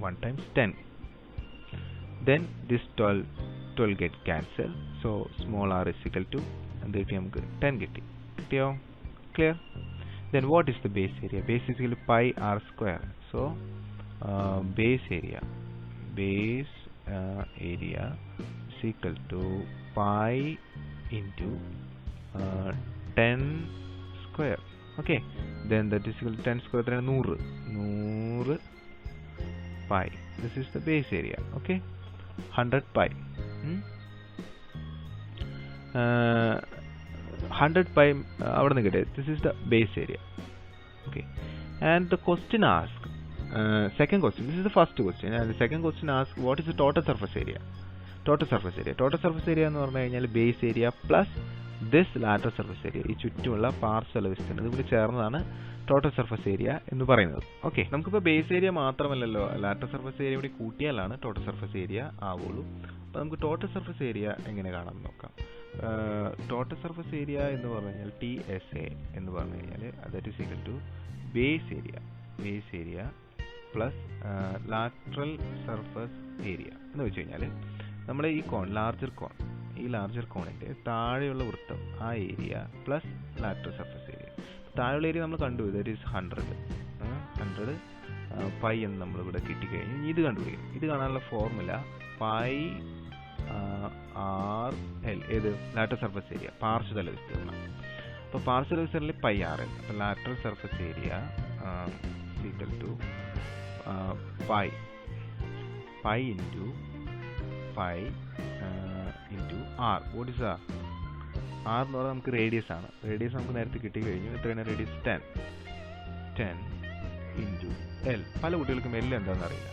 1 times 10. Then this 12 get cancel. So small R is equal to എന്ത് കിട്ടി നമുക്ക്? 10 കിട്ടി. കിട്ടിയോ? Clear? Then what is the base area? Base is equal to pi r square. So base area is equal to pi into 10 square. Okay, then that is equal to 10 square 100 pi. This is the base area. Okay, 100 pi. 100 pi അവിടെ നിന്ന് കിട്ടിയത്. This is the base area. Okay, and the question asked, second question, this is the first question, and the second question asked what is the total surface area? Total surface area എന്ന് പറഞ്ഞു കഴിഞ്ഞാൽ base area plus this lateral surface area, ഈ ചുറ്റുമുള്ള പാർശ്വല വിസ്തീർണ്ണം ഇതുകൂടി ചേർന്നതാണ് total surface area എന്ന് പറയുന്നത്. ഓക്കെ, നമുക്കിപ്പോൾ ബേസ് ഏരിയ മാത്രമല്ലല്ലോ, ലാറ്ററൽ സർഫസ് ഏരിയ കൂടി കൂട്ടിയാലാണ് ടോട്ടൽ സർഫസ് ഏരിയ ആവുള്ളൂ. അപ്പോൾ നമുക്ക് ടോട്ടൽ സർഫസ് ഏരിയ എങ്ങനെ കാണാമെന്ന് നോക്കാം. ടോട്ടൽ സർഫസ് ഏരിയ എന്ന് പറഞ്ഞു കഴിഞ്ഞാൽ TSA എന്ന് പറഞ്ഞു കഴിഞ്ഞാൽ that is equal to base area plus lateral surface area എന്ന് വെച്ച് കഴിഞ്ഞാൽ നമ്മുടെ ഈ കോൺ ലാർജർ കോണിൻ്റെ താഴെയുള്ള വൃത്തം ആ area plus lateral surface area. താഴെയുള്ള ഏരിയ നമ്മൾ കണ്ടു, ദാറ്റ് ഈസ് 100 പൈ എന്ന് നമ്മളിവിടെ കിട്ടിക്കഴിഞ്ഞു. ഇത് കണ്ടുപിടിക്കും. ഇത് കാണാനുള്ള ഫോർമുല പൈ RL, ഏത് ലാറ്ററൽ സർഫസ് ഏരിയ പാർശ്വതല വിസ്തീർണ്ണം. അപ്പോൾ പാർശ്വതല വിസ്തീർണ്ണം പൈ RL. അപ്പോൾ lateral surface area equal to pi into R. What is R? R എന്ന് പറഞ്ഞാൽ നമുക്ക് റേഡിയസ് ആണ്. റേഡിയസ് നമുക്ക് നേരത്തെ കിട്ടിക്കഴിഞ്ഞു. എത്രയാണ് റേഡിയസ്? 10 into L. പല കുട്ടികൾക്കും L എന്താണെന്ന് അറിയില്ല.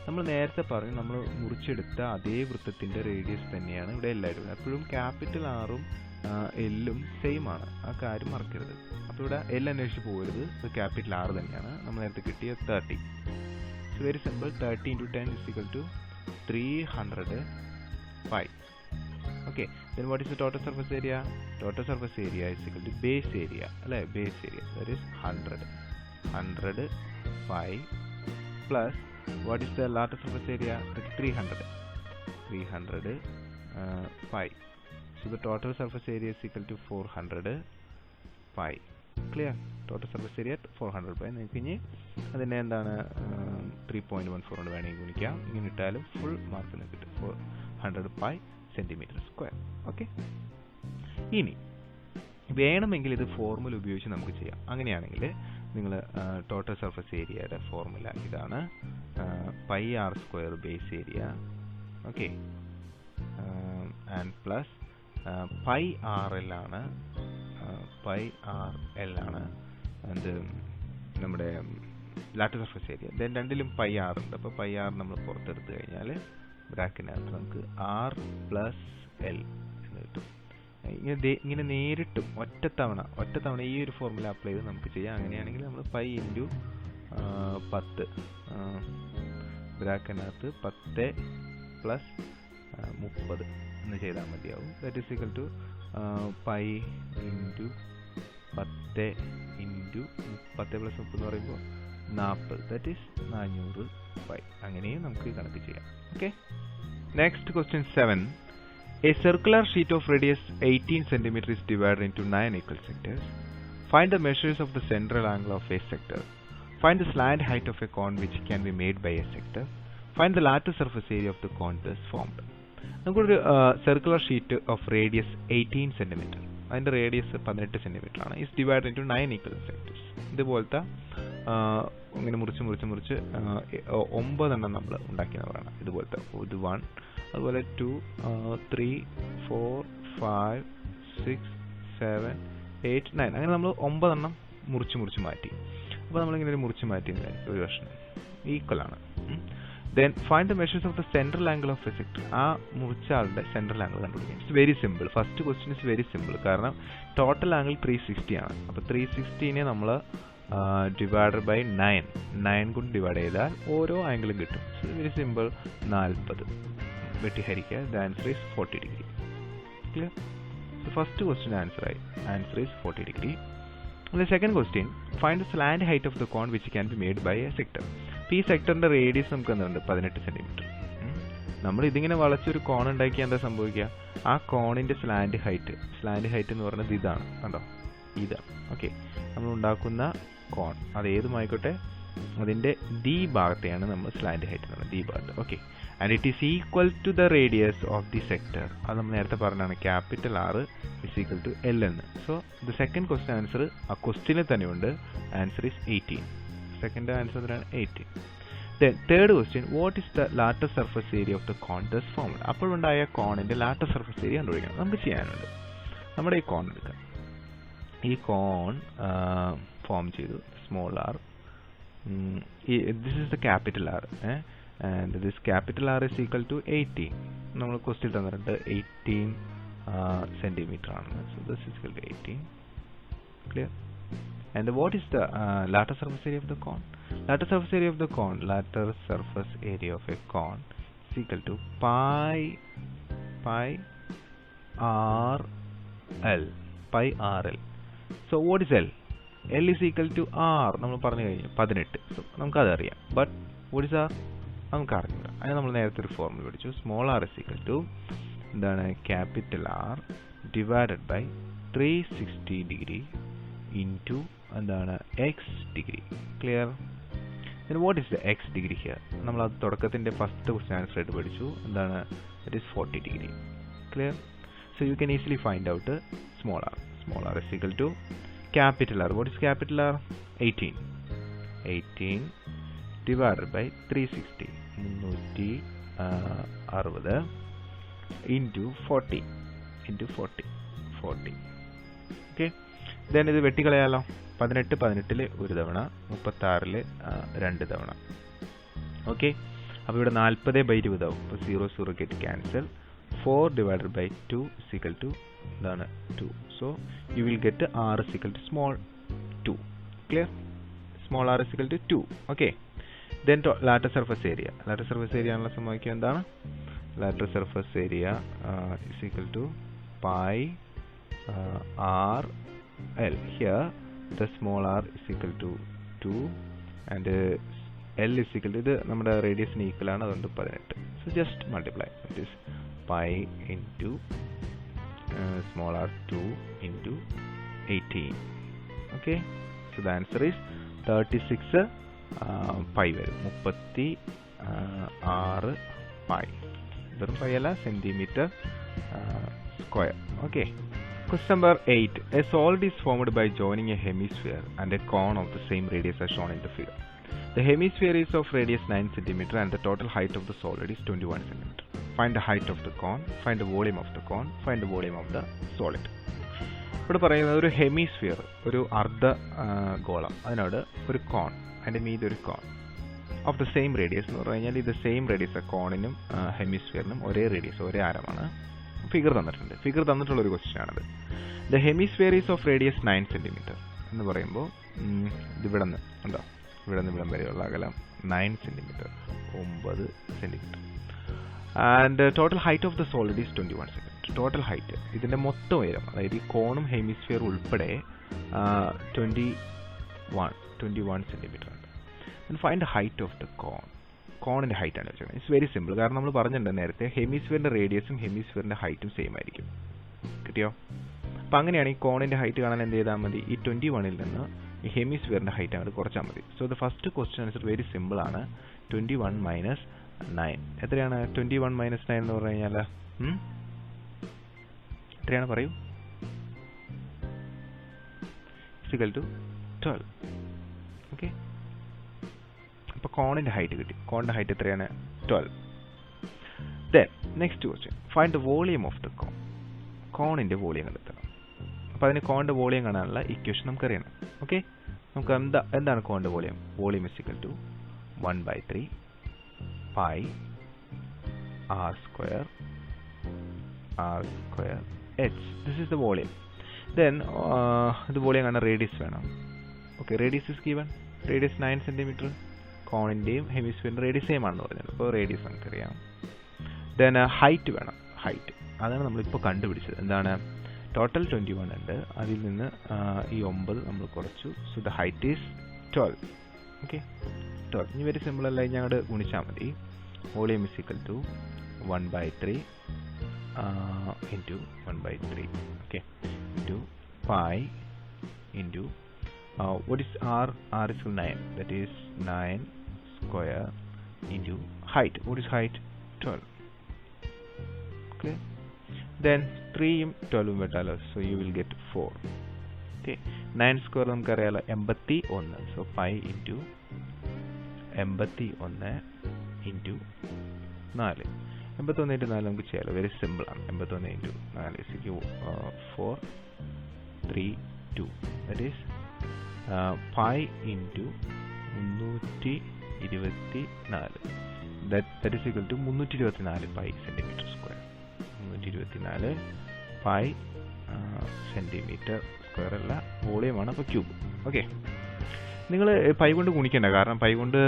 നമ്മൾ നേരത്തെ പറഞ്ഞു നമ്മൾ മുറിച്ചെടുത്ത അതേ വൃത്തത്തിൻ്റെ റേഡിയസ് തന്നെയാണ് ഇവിടെ എല്ലാവരും. എപ്പോഴും ക്യാപിറ്റൽ ആറും എല്ലും സെയിം ആണ്, ആ കാര്യം മറക്കരുത്. അപ്പോൾ ഇവിടെ L അന്വേഷിച്ച് പോകരുത്, ഇത് ക്യാപിറ്റൽ ആർ തന്നെയാണ്. നമ്മൾ നേരത്തെ കിട്ടിയ 30. It's very simple. 30 into 10 is equal to 300 pi. Okay, then what is the total surface area? Total surface area is equal to base area, അല്ലേ? base area, that is 100 pi plus what is the lateral surface area? 300 pi. So the total surface area is equal to 400 pi. Clear? Total surface area 400 pi. നിങ്ങൾക്ക് ഇനി അതിനെ എന്താണ് 3.14 കൊണ്ട് വേണമെങ്കിൽ ഗുണിക്കാം. ഇങ്ങനെ ഇട്ടാലും ഫുൾ മാർക്ക് കിട്ടും. 400 pi സെൻറ്റിമീറ്റർ സ്ക്വയർ. ഓക്കെ, ഇനി വേണമെങ്കിൽ ഇത് ഫോർമുല ഉപയോഗിച്ച് നമുക്ക് ചെയ്യാം. അങ്ങനെയാണെങ്കിൽ നിങ്ങൾ ടോട്ടൽ സർഫസ് ഏരിയയുടെ ഫോർമുല ഇതാണ്. Pi R square base area, okay, and plus pi R L ആണ് എന്ത് നമ്മുടെ ലാറ്ററൽ സർഫസ് ഏരിയ. ദെൻ രണ്ടിലും പൈ ആർ ഉണ്ട്. അപ്പോൾ പൈ ആർ നമ്മൾ പുറത്തെടുത്ത് കഴിഞ്ഞാൽ ബ്രാക്കറ്റിനകത്ത് നമുക്ക് R പ്ലസ് L എന്ന് കിട്ടും. ഇങ്ങനെ നേരിട്ടും ഒറ്റത്തവണ ഈ ഒരു ഫോർമുല അപ്ലൈ ചെയ്ത് നമുക്ക് ചെയ്യാം. അങ്ങനെയാണെങ്കിൽ നമ്മൾ പൈ ഇൻറ്റു 10 ബ്രാക്കറ്റിനകത്ത് 10 പ്ലസ് 30 എന്ന് ചെയ്താൽ മതിയാവും. That is equal to pi into 10 into 10 plus 30 എന്ന് പറയുമ്പോൾ 40. That is 400 pi. അങ്ങനെയും നമുക്ക് ഈ കണക്ക് ചെയ്യാം. Okay. Next question 7. A circular sheet of radius 18 cm is divided into 9 equal sectors. Find the measures of the central angle of a sector. Find the slant height of a cone which can be made by a sector. Find the lateral surface area of the cone thus formed. നമുക്കൊരു circular sheet of radius 18 cm. അതിൻ്റെ radius 18 cm ആണ്. Is divide into 9 equal sectors. ഇതുപോലത്തെ ഇങ്ങനെ മുറിച്ച് 9 എണ്ണം നമ്മൾ ഉണ്ടാക്കിയെന്ന് പറയണം. ഇതുപോലത്തെ 1, അതുപോലെ 2, 3, 4, 5, 6, 7 8 9 അങ്ങനെ നമ്മൾ 9 എണ്ണം മുറിച്ച് മാറ്റി. അപ്പോൾ നമ്മളിങ്ങനെ ഒരു മുറിച്ച് മാറ്റി ഒരു കഷ്ണം ഈക്വൽ ആണ്. Then find the measures of the central angle of a sector. ആ മുറിച്ച ആളുടെ സെൻട്രൽ ആംഗിൾ കണ്ടുപിടിക്കാം. It's very simple. First question is very simple. കാരണം ടോട്ടൽ ആംഗിൾ 360 ആണ്. അപ്പോൾ 360നെ നമ്മൾ ഡിവൈഡഡ് ബൈ 9 കൊണ്ട് ഡിവൈഡ് ചെയ്താൽ ഓരോ ആംഗിളും കിട്ടും. So very simple. 40 വെട്ടി ഹരിക്കുക. The answer is 40 degree. Clear? So first question answer is 40 degree. The second question, find the slant height of the cone which can be made by a sector. ഈ സെക്ടറിന്റെ radius നമുക്ക് എന്തുണ്ട്? 18 centimetre. നമ്മൾ ഇതിങ്ങനെ വളച്ചൊരു കോൺ ഉണ്ടാക്കിയാൽ എന്താ സംഭവിക്കുക? ആ കോണിന്റെ സ്ലാൻഡ് ഹൈറ്റ് എന്ന് പറയുന്നത് ഇതാണ്, കണ്ടോ? ഇതാണ്. ഓക്കെ, നമ്മൾ ഉണ്ടാക്കുന്ന കോൺ അത് ഏതുമായിക്കോട്ടെ അതിന്റെ ഡി ഭാഗത്തെയാണ് നമ്മൾ സ്ലാൻഡ് ഹൈറ്റ് എന്ന് പറയുന്നത്, ഡി ഭാഗത്ത്. Okay, and it is equal to the radius of the sector. അത് നമ്മൾ നേരത്തെ പറഞ്ഞാണ്, capital R is equal to L എന്ന്. So the second question answer ആ ക്വസ്റ്റ്യനിൽ തന്നെയുണ്ട്. Answer is 18. സെക്കൻഡ് ആൻസർ എന്താണ്? 18. Then third question, what is the lattice surface area of the cone thus formed? അപ്പോഴുണ്ടായ കോണിന്റെ lattice surface area കണ്ടുപിടിക്കണം. നമുക്ക് ചെയ്യാനുണ്ട്. നമ്മുടെ ഈ കോൺ എടുക്കാം. ഈ കോൺ ഫോം ചെയ്തു, small r. This is the capital R, and this capital R is equal to 18. നമ്മൾ ക്വസ്റ്റ്യൻ തന്നിട്ടുണ്ട് 18 സെന്റിമീറ്റർ ആണ്. So this is equal to 18. Clear? And what is the lattice surface area of the cone? Lattice surface area of the cone, lattice surface area of a cone is equal to pi RL. So what is L? L is equal to R. നമ്മൾ പറഞ്ഞു കഴിഞ്ഞു 18. So നമുക്കത് അറിയാം. But what is R? നമുക്ക് അറിയില്ല. അതിന് നമ്മൾ നേരത്തെ ഒരു ഫോർമുല പഠിച്ചു. Small r is equal to എന്താണ്? Capital R divided by 360 degree into എന്താണ്? X degree. Clear? What is the X degree here? നമ്മൾ അത് തുടക്കത്തിൻ്റെ ഫസ്റ്റ് ക്വസ്റ്റ്യൻ ആൻസർ ആയിട്ട് പഠിച്ചു. എന്താണ്? It is 40 degree. Clear? So you can easily find out small r. Small r is equal to capital R. What is capital R? 18 divided by 360 360 into 40 okay. Then ഇത് വെട്ടിക്കളയാലോ. 18 ഒരു തവണ, 36 2 തവണ. Okay, അപ്പോൾ ഇവിടെ 40/20 ആവും. അപ്പോൾ 0 get cancel. 4 divided by 2 is equal to എന്താണ്? 2. So you will get r is equal to small 2. Clear? Small r is equal to 2. Okay. Then lattice surface area. Lattice surface area ആണല്ലോ സമവാക്യം. എന്താണ്? Lattice surface area is equal to pi r L. Here the small r is equal to 2 and L is equal to ഇത് നമ്മുടെ റേഡിയസിന് equal ആണ്, അതുകൊണ്ട് 18. So just multiply. It is pi into small r 2 into 18. Okay, so the answer is 36 pi വരും. 36 pi. വെറും pi അല്ല, centimetre square. Okay. Question number 8. A solid is formed by joining a hemisphere and a cone of the same radius as shown in the figure. The hemisphere is of radius 9 cm and the total height of the solid is 21 cm. Find the height of the cone, find the volume of the cone, find the volume of the solid. ഇവിടെ പറയുന്നത് ഒരു hemisphere, ഒരു അർദ്ധ ഗോളം, അതിനോട് ഒരു കോൺ, അതിൻ്റെ മീതെ ഒരു കോൺ ഓഫ് ദ സെയിം റേഡിയസ് എന്ന് പറഞ്ഞു കഴിഞ്ഞാൽ ഇത് സെയിം റേഡിയസ്, കോണിനും ഹെമിസ്ഫിയറിനും ഒരേ റേഡിയസ്, ഒരേ ആരമാണ്. ഫിഗർ തന്നിട്ടുണ്ട്. ഫിഗർ തന്നിട്ടുള്ള ഒരു ക്വസ്റ്റ്യൻ ആണത്. The hemisphere is of radius 9 cm എന്ന് പറയുമ്പോൾ ഇവിടെ നിന്ന് ഉണ്ടോ, ഇവിടെ നിന്ന് ഇവിടം വരെയുള്ള അകലം 9 cm, 9 cm. And total height of the solid is 21 cm. Total height, ഇതിൻ്റെ മൊത്തം ഉയരം, അതായത് ഈ കോണും ഹെമിസ്ഫിയർ ഉൾപ്പെടെ 21 cm ആണ്. Find the height of the cone. കോണിൻ്റെ ഹൈറ്റ് ആണ് വെച്ചത്. It's very simple. കാരണം നമ്മൾ പറഞ്ഞിട്ടുണ്ട് നേരത്തെ, ഹെമിസ്ഫിയറിൻ്റെ റേഡിയസും ഹെമിസ്ഫിയറിൻ്റെ ഹൈറ്റും സെയിം ആയിരിക്കും. കിട്ടിയോ? അപ്പം അങ്ങനെയാണ് ഈ കോണിൻ്റെ ഹൈറ്റ് കാണാൻ എന്ത് ചെയ്താൽ മതി? ഈ 21 നിന്ന് ഈ ഹെമിസ്ഫിയറിൻ്റെ ഹൈറ്റ് അങ്ങോട്ട് കുറച്ചാൽ മതി. So the first question answer very simple ആണ്. 21 മൈനസ് 9 എത്രയാണ്? 21 മൈനസ് 9 എന്ന് പറഞ്ഞു കഴിഞ്ഞാൽ എത്രയാണ്? പറയൂ. Equal to 12. ഓക്കെ, അപ്പോൾ കോണിൻ്റെ ഹൈറ്റ് കിട്ടി. കോണിൻ്റെ ഹൈറ്റ് എത്രയാണ്? 12. Then next question, find the volume of the cone. കോണിൻ്റെ വോളിയം കണ്ടെത്തണം. അപ്പോൾ അതിന് കോണിൻ്റെ വോളിയം കാണാനുള്ള ഇക്വേഷൻ നമുക്കറിയണം. ഓക്കെ, നമുക്ക് എന്താണ് കോണിൻ്റെ volume? Volume is equal to 1/3 pi r square h. This is the volume. Then the volume കാണാൻ റേഡിയസ് വേണം. Okay, radius is given. Radius 9 cm. കോണിൻ്റെയും ഹെമിസ്ഫിയറിൻ്റെ റേഡിയസ് സെയിം ആണെന്ന് പറഞ്ഞത്. അപ്പോൾ റേഡിയസ് നമുക്കറിയാം. ദെൻ ഹൈറ്റ് വേണം. ഹൈറ്റ് അതാണ് നമ്മളിപ്പോൾ കണ്ടുപിടിച്ചത്. എന്താണ്? ടോട്ടൽ 21 ഉണ്ട്, അതിൽ നിന്ന് ഈ 9 നമ്മൾ കുറച്ചു. So the height is 12. Okay, 12. ഇനി വെരി സിമ്പിൾ അല്ല, ഞങ്ങൾ ഗുണിച്ചാൽ മതി. Volume is equal to 1/3 into 1/3. Okay, into pi into what is r? R is 9. That is 9 square into height. What is height? 12. Okay, then 3 ഉം 12 ഉം വെട്ടാലോ. So you will get 4. Okay, 9 square നമുക്കറിയാലോ 81. So pi into 81 into 4. 81 into 4 നമുക്ക് ചെയ്യാലോ. Very simple ആണ്. 81 into 4 is 4 3 2. That is pi into 324. That is equal to 324 pi centimeter square. 324 pi centimeter square അല്ല, വോളിയമാണ്. അപ്പോൾ cube. Okay, നിങ്ങൾ pi കൊണ്ട് ഗുണിക്കേണ്ട, കാരണം pi കൊണ്ട്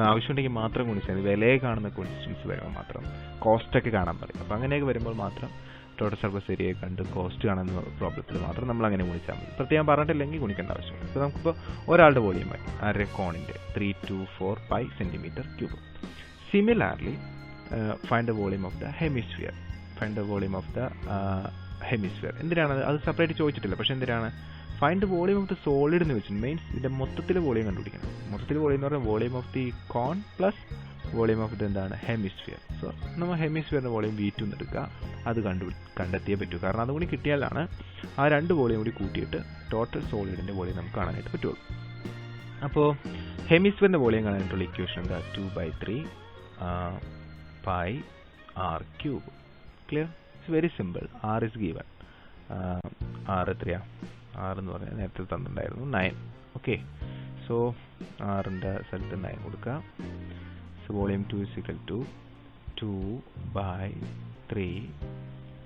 ആവശ്യമുണ്ടെങ്കിൽ മാത്രം ഗുണിച്ചാൽ മതി. വിലയെ കാണുന്ന കോൺസ്റ്റൻസ് വരുമ്പോൾ മാത്രം, കോസ്റ്റൊക്കെ കാണാൻ പറയും. അപ്പോൾ അങ്ങനെയൊക്കെ വരുമ്പോൾ മാത്രം ടോട്ടൽ സർഫസ് ഏരിയയെ കണ്ട് കോസ്റ്റ് കാണുന്ന പ്രോബ്ലത്തിൽ മാത്രം നമ്മൾ അങ്ങനെ ഗുണിച്ചാൽ മതി. പ്രത്യേകം പറഞ്ഞിട്ടില്ലെങ്കിൽ ഗുണിക്കേണ്ട ആവശ്യമില്ല. ഇപ്പോൾ നമുക്കിപ്പോൾ ഒരാളുടെ വോളിയം ആയി ആരുടെ കോണിൻ്റെ 324 pi centimeter cube. Similarly find the volume of the hemisphere. Find the volume of the hemisphere. എന്തിനാണ് അത് സെപ്പറേറ്റ് ചോദിച്ചിട്ടില്ല, പക്ഷേ എന്തിനാണ്? Find the volume of the solid എന്ന് വെച്ചിട്ട് മീൻസ് ഇതിൻ്റെ മൊത്തത്തിൽ വോളിയം കണ്ടുപിടിക്കണം. മൊത്തത്തിൽ വോളിയം എന്ന് പറഞ്ഞാൽ volume of the cone plus volume of the എന്താണ് ഹെമിസ്ഫിയർ. സോ നമ്മൾ ഹെമിസ്ഫിയറിൻ്റെ വോളിയം V2 എന്ന് എടുക്കുക. അത് കണ്ടെത്തിയേ പറ്റൂ, കാരണം അതുകൂടി കിട്ടിയാലാണ് ആ രണ്ട് വോളിയം കൂടി കൂട്ടിയിട്ട് ടോട്ടൽ സോളിഡിൻ്റെ വോളിയം നമുക്ക് കാണാനായിട്ട് പറ്റുള്ളൂ. അപ്പോൾ ഹെമിസ്ഫിയറിൻ്റെ വോളിയം കാണാനായിട്ടുള്ള ഇക്വേഷൻ എന്താ? 2/3 pi r cube. Clear? It's very simple. r is given. r എത്രയാ? r എന്ന് പറഞ്ഞാൽ നേരത്തെ തന്നിട്ടുണ്ടായിരുന്നു 9. ഓക്കെ, സോ rൻ്റെ സ്ഥലത്ത് 9 കൊടുക്കുക. So volume 2 is equal to 2/3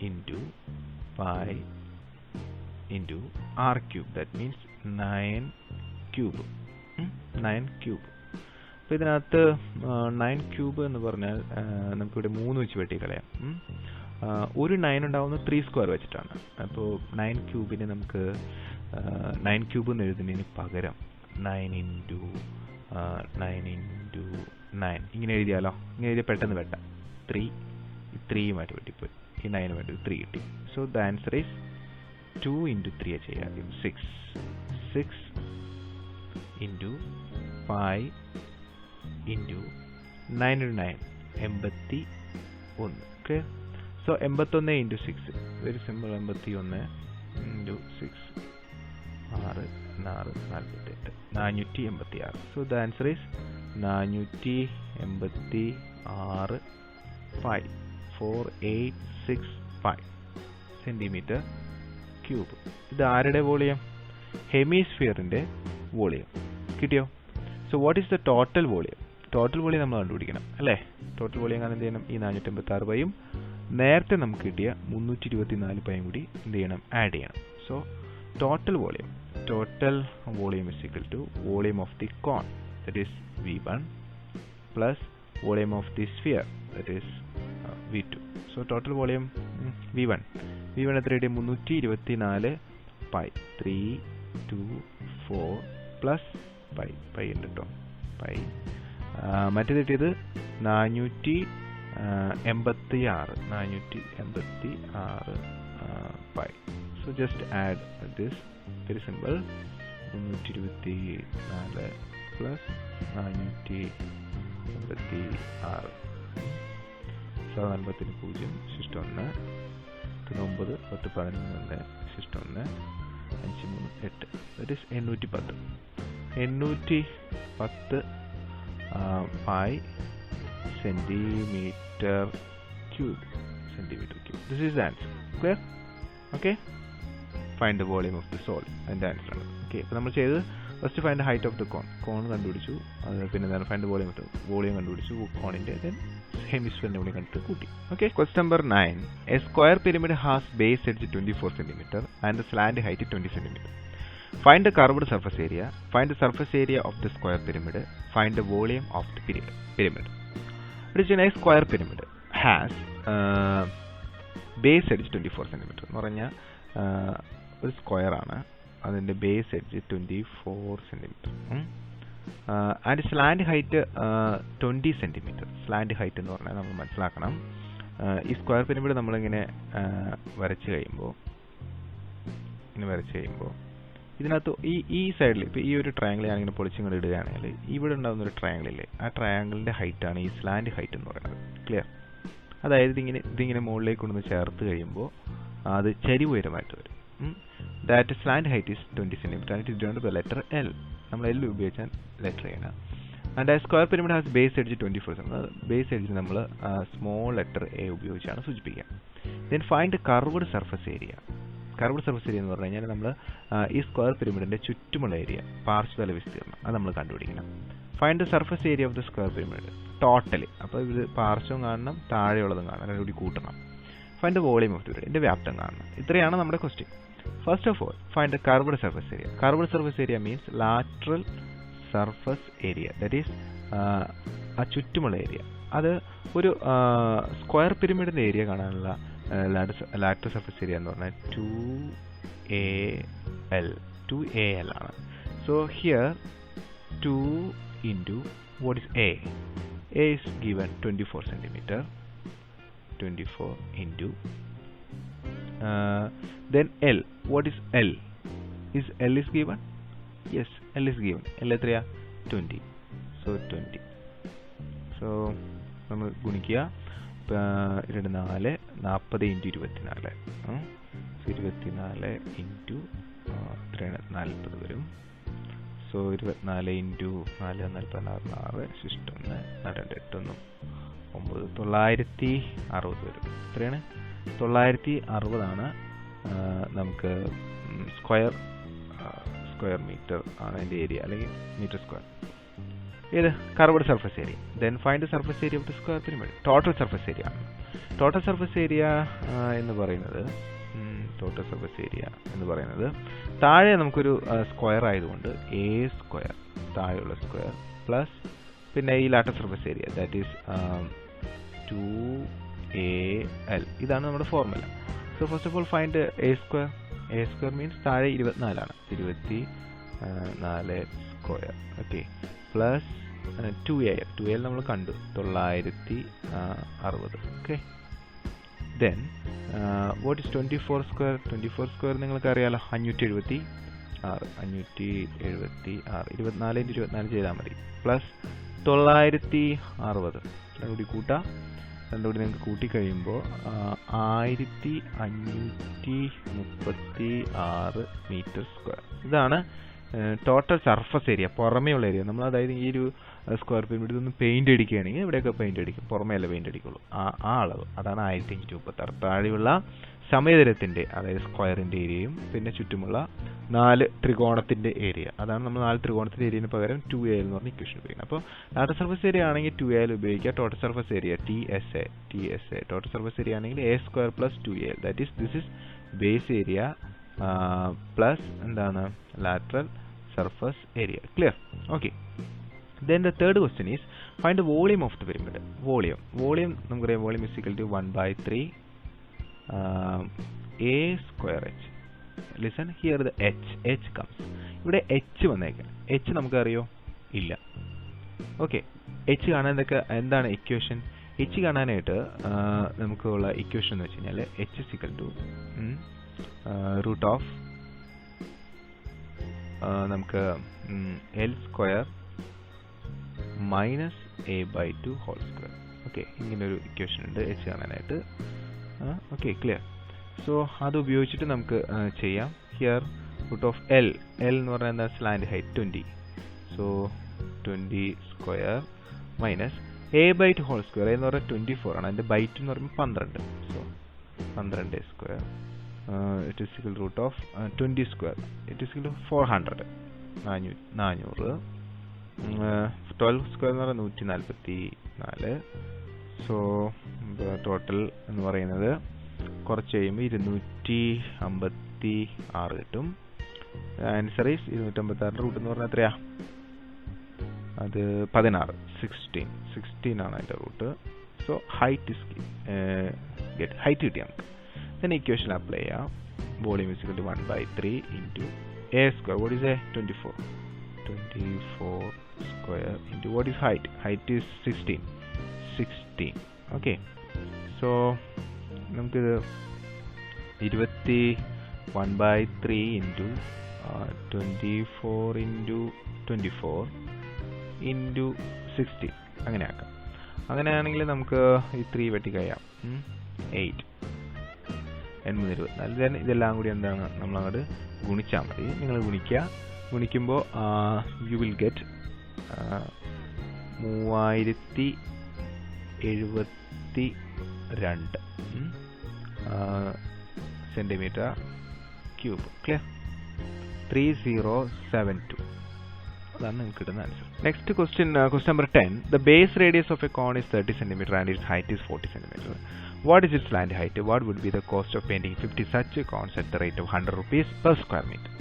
into pi into r cube. That means 9 cube. 9 cube. അപ്പോൾ ഇതിനകത്ത് 9 ക്യൂബ് എന്ന് പറഞ്ഞാൽ നമുക്കിവിടെ 3 വെച്ച് വെട്ടിക്കളയാം. ഒരു 9 ഉണ്ടാവുന്ന 3 സ്ക്വയർ വെച്ചിട്ടാണ്. അപ്പോൾ 9 ക്യൂബിന് നമുക്ക് 9 ക്യൂബ് എന്ന് എഴുതുന്നതിന് പകരം 9 into 9 ഇങ്ങനെ എഴുതിയാലോ? ഇങ്ങനെ എഴുതിയാൽ പെട്ടെന്ന് വെട്ടാം. 3 വെട്ടിപ്പോയി. ഈ 9 വേണ്ടി 3 കിട്ടി. So the answer is 2 into 3 ചെയ്യാം. 6 into pi into 9 into 9 81. Okay, so 81 into 6, very simple. 81 into 6 486. So the answer is 486 pi 4865 centimeter cube. ഇത് ആരുടെ വോളിയം? ഹെമിസ്ഫിയറിന്റെ വോളിയം. കിട്ടിയോ? So what is the total volume? Total volume നമ്മൾ കണ്ടുപിടിക്കണം അല്ലേ? Total volume കാണാൻ എന്ത് ചെയ്യണം? ഈ 486 പൈയും നേരത്തെ നമുക്ക് കിട്ടിയ 324 പൈയും കൂടി എന്ത് ചെയ്യണം? ആഡ് ചെയ്യണം. So total volume is equal to volume of the cone, that is V1, plus volume of the sphere, that is V2. So total volume V1 എത്ര കിട്ടി? 324 പൈ 324 പ്ലസ് പൈ ഉണ്ട് കേട്ടോ. പൈ മറ്റേത് കിട്ടിയത് 486 pi. So just add this, very simple. 324 plus 486 7 0 ശിഷ്ടം 1 9 10 11 ശിഷ്ടം 1 5 3 8. That is 810 pi centimetre cube. This is the answer. Clear? Okay. Find the volume of the solid. അതിൻ്റെ answer ആണ്. ഓക്കെ, അപ്പോൾ നമ്മൾ ചെയ്തത് first find the height of the cone കണ്ടുപിടിച്ചു. അത് പിന്നെ എന്താണ് ഫൈൻഡ് ദ വോളിയം കണ്ടുപിടിച്ചു കോണിൻ്റെ. ദെൻ ഹെമിസ്ഫിയറിൻ്റെ കൂടി കണ്ടിട്ട് കൂട്ടി. Okay, question number 9. A square pyramid has base edge 24 cm and slant height 20 cm. Find the curved surface area. Find the surface area of the square pyramid. Find the volume of the pyramid. It is a square pyramid has base edge 24 cm. എന്ന് പറഞ്ഞാൽ ഒരു square ആണ്, അതിൻ്റെ base edge 24 cm. And slant height 20 cm. Slant height എന്ന് പറഞ്ഞാൽ നമ്മൾ മനസ്സിലാക്കണം, ഈ സ്ക്വയർ പിരമിഡ് നമ്മളിങ്ങനെ വരച്ച് കഴിയുമ്പോൾ ഇതിനകത്ത് ഈ സൈഡിൽ ഇപ്പോൾ ഈ ഒരു ട്രയാങ്കിൾ ഞാനിങ്ങനെ പൊളിച്ചിങ്ങോട്ട് ഇടുകയാണെങ്കിൽ ഇവിടെ ഉണ്ടാകുന്ന ഒരു ട്രയാങ്കിൾ ഇല്ലേ, ആ ട്രയാങ്കിളിൻ്റെ ഹൈറ്റാണ് ഈ സ്ലാൻഡ് ഹൈറ്റ് എന്ന് പറയുന്നത്. ക്ലിയർ? അതായത് ഇതിങ്ങനെ മുകളിലേക്ക് കൊണ്ടുവന്ന് ചേർത്ത് കഴിയുമ്പോൾ അത് ചരിവ് ഉയരമായിട്ട് വരും. That slant height is 20 cm and it is divided by letter L. നമ്മൾ എൽ ഉപയോഗിച്ചാൽ ലെറ്റർ ചെയ്യണം. ആൻഡ് ആ square pyramid has base edge 24 cm. Base edge നമ്മൾ സ്മോൾ ലെറ്റർ എ ഉപയോഗിച്ചാണ് സൂചിപ്പിക്കുക. Then find curved surface area. Curved surface area എന്ന് പറഞ്ഞു കഴിഞ്ഞാൽ നമ്മൾ ഈ സ്ക്വയർ പിരമിഡിൻ്റെ ചുറ്റുമുള്ള ഏരിയ, പാർശ്വതല വിസ്തീർണം, അത് നമ്മൾ കണ്ടുപിടിക്കണം. Find the surface area of the square pyramid totally. അപ്പോൾ ഇത് പാർശ്വം കാണണം, താഴെയുള്ളതും കാണണം, രണ്ടും കൂടി കൂട്ടണം. Find the volume of the pyramid, ഇതിൻ്റെ വ്യാപ്തം കാണണം. ഇത്രയാണ് നമ്മുടെ question. First of all find the curved surface area. Curved surface area means lateral surface area, that is ആ ചുറ്റുമുള്ള ഏരിയ. അത് ഒരു സ്ക്വയർ പിരമിഡിൻ്റെ ഏരിയ കാണാനുള്ള ലാറ്ററൽ സർഫസ് ഏരിയ എന്ന് പറഞ്ഞാൽ 2AL ആണ്. So here 2 into what is A? A is given 24 cm. 24 into then L. What is L? Is L is given? Yes, L is given. L എത്രയാ? 20. So 20. So നമ്മൾ ഗുണിക്കുക. 2 4 40 into 24. 24 into 40 വരും. So 24 into 4 46 6 1 2 8 9 960 വരും. എത്രയാണ്? 960 ആണ് നമുക്ക് square metre ആണ് അതിൻ്റെ ഏരിയ, അല്ലെങ്കിൽ മീറ്റർ സ്ക്വയർ. ഏത്? Curved surface area. Then find the surface area of the square pyramid. Total surface area ആണ്. ടോട്ടൽ സർഫസ് ഏരിയ എന്ന് പറയുന്നത് താഴെ നമുക്കൊരു സ്ക്വയർ ആയതുകൊണ്ട് എ സ്ക്വയർ, താഴെയുള്ള സ്ക്വയർ പ്ലസ് പിന്നെ ഈ lateral surface area, that is 2AL. ഇതാണ് നമ്മുടെ formula. So first of all find A square. A square means താഴെ 24 ആണ്, 24 സ്ക്വയർ. ഓക്കെ, പ്ലസ് 2AL നമ്മൾ കണ്ടു 960. Okay, then what is 24 square? 24 square നിങ്ങൾക്ക് അറിയാലോ, 576. 24 into 24 ചെയ്താൽ മതി. പ്ലസ് 960 രണ്ടും കൂടി കൂട്ടാം. രണ്ടും കൂടി നിങ്ങൾക്ക് കൂട്ടിക്കഴിയുമ്പോൾ 1536 മീറ്റർ സ്ക്വയർ. ഇതാണ് ടോട്ടൽ സർഫസ് ഏരിയ, പുറമേയുള്ള ഏരിയ. നമ്മൾ അതായത് ഈ ഒരു സ്ക്വയർ പിരമിഡ് ഇതൊന്ന് പെയിന്റ് അടിക്കുകയാണെങ്കിൽ ഇവിടെയൊക്കെ പെയിന്റ് അടിക്കും, പുറമേ അല്ല പെയിന്റ് അടിക്കുള്ളൂ. ആ അളവ് അതാണ് 1536. താഴെയുള്ള സമയതരത്തിൻ്റെ, അതായത് സ്ക്വയറിൻ്റെ ഏരിയയും പിന്നെ ചുറ്റുമുള്ള 4 ത്രികോണത്തിൻ്റെ ഏരിയ, അതാണ് നമ്മൾ 4 ത്രികോണത്തിൻ്റെ ഏരിയന് പകരം 2AL എന്ന് പറഞ്ഞ ഇക്വേഷൻ ഉപയോഗിക്കുന്നത്. അപ്പോൾ ലാറ്ററൽ സർഫസ് ഏരിയ ആണെങ്കിൽ 2AL ഉപയോഗിക്കുക. Total surface area TSA. Total surface area ആണെങ്കിൽ A square plus 2AL, that is this is base area plus എന്താണ് lateral surface area. Clear? Okay. Then the third question is find the volume of the pyramid. Volume നമുക്കറിയാം, volume is equal to 1/3 A square H. Listen here, the H comes. ഇവിടെ H വന്നേക്കാം. H നമുക്കറിയോ? ഇല്ല. Okay, H കാണാനൊക്കെ എന്താണ് equation? H കാണാനായിട്ട് നമുക്കുള്ള equation എന്ന് വെച്ച് കഴിഞ്ഞാൽ H is equal to root of നമുക്ക് L square minus A/2 whole square. Okay, ഇങ്ങനൊരു ഇക്വേഷൻ ഉണ്ട് H കാണാനായിട്ട്. Okay, clear? സോ അത് ഉപയോഗിച്ചിട്ട് നമുക്ക് ചെയ്യാം. ഹിയർ റൂട്ട് ഓഫ് L എന്ന് പറഞ്ഞാൽ എന്താ? Slant height 20. So 20 square minus A/2 whole square എന്ന് പറഞ്ഞാൽ 24 ആണ്. അതിൻ്റെ ബൈറ്റ് എന്ന് പറയുമ്പോൾ 12. So 12 square it is equal to root of 20 square. It is equal to 400. 400. 12 square എന്ന് പറഞ്ഞാൽ 144. സോ ടോട്ടൽ എന്ന് പറയുന്നത് കുറച്ച് കഴിയുമ്പോൾ 256 കിട്ടും. ആൻസർ ഈസ് 256 റൂട്ട് എന്ന് പറഞ്ഞാൽ എത്രയാ? അത് 16. 16 ആണ് അതിൻ്റെ റൂട്ട്. സോ ഹൈറ്റ് ഹൈറ്റ് കിട്ടിയാൽ നമുക്ക് then equation apply ചെയ്യാം. Volume is equal to 1/3 into a square. What is a? 24 square into what is height? Height is 16. Okay, so നമുക്ക് 1/3 into 24 into 24 into 16 അങ്ങനെ ആക്കാം. അങ്ങനെയാണെങ്കിൽ നമുക്ക് ഈ 3 വെട്ടിക്കഴിയാം. 8 8 ഇതെല്ലാം കൂടി എന്താണ് നമ്മളങ്ങോട്ട് ഗുണിച്ചാൽ മതി. നിങ്ങൾ ഗുണിക്കുമ്പോൾ you will get 3072 centimetre cube. Clear? 3072. അതാണ് നിങ്ങൾക്ക് കിട്ടുന്ന answer. Next question number 10. The base radius of a cone is 30 cm and its height is 40 cm. What is its slant height? What would be the cost of painting 50 such cones at the rate of 100 rupees per square meter?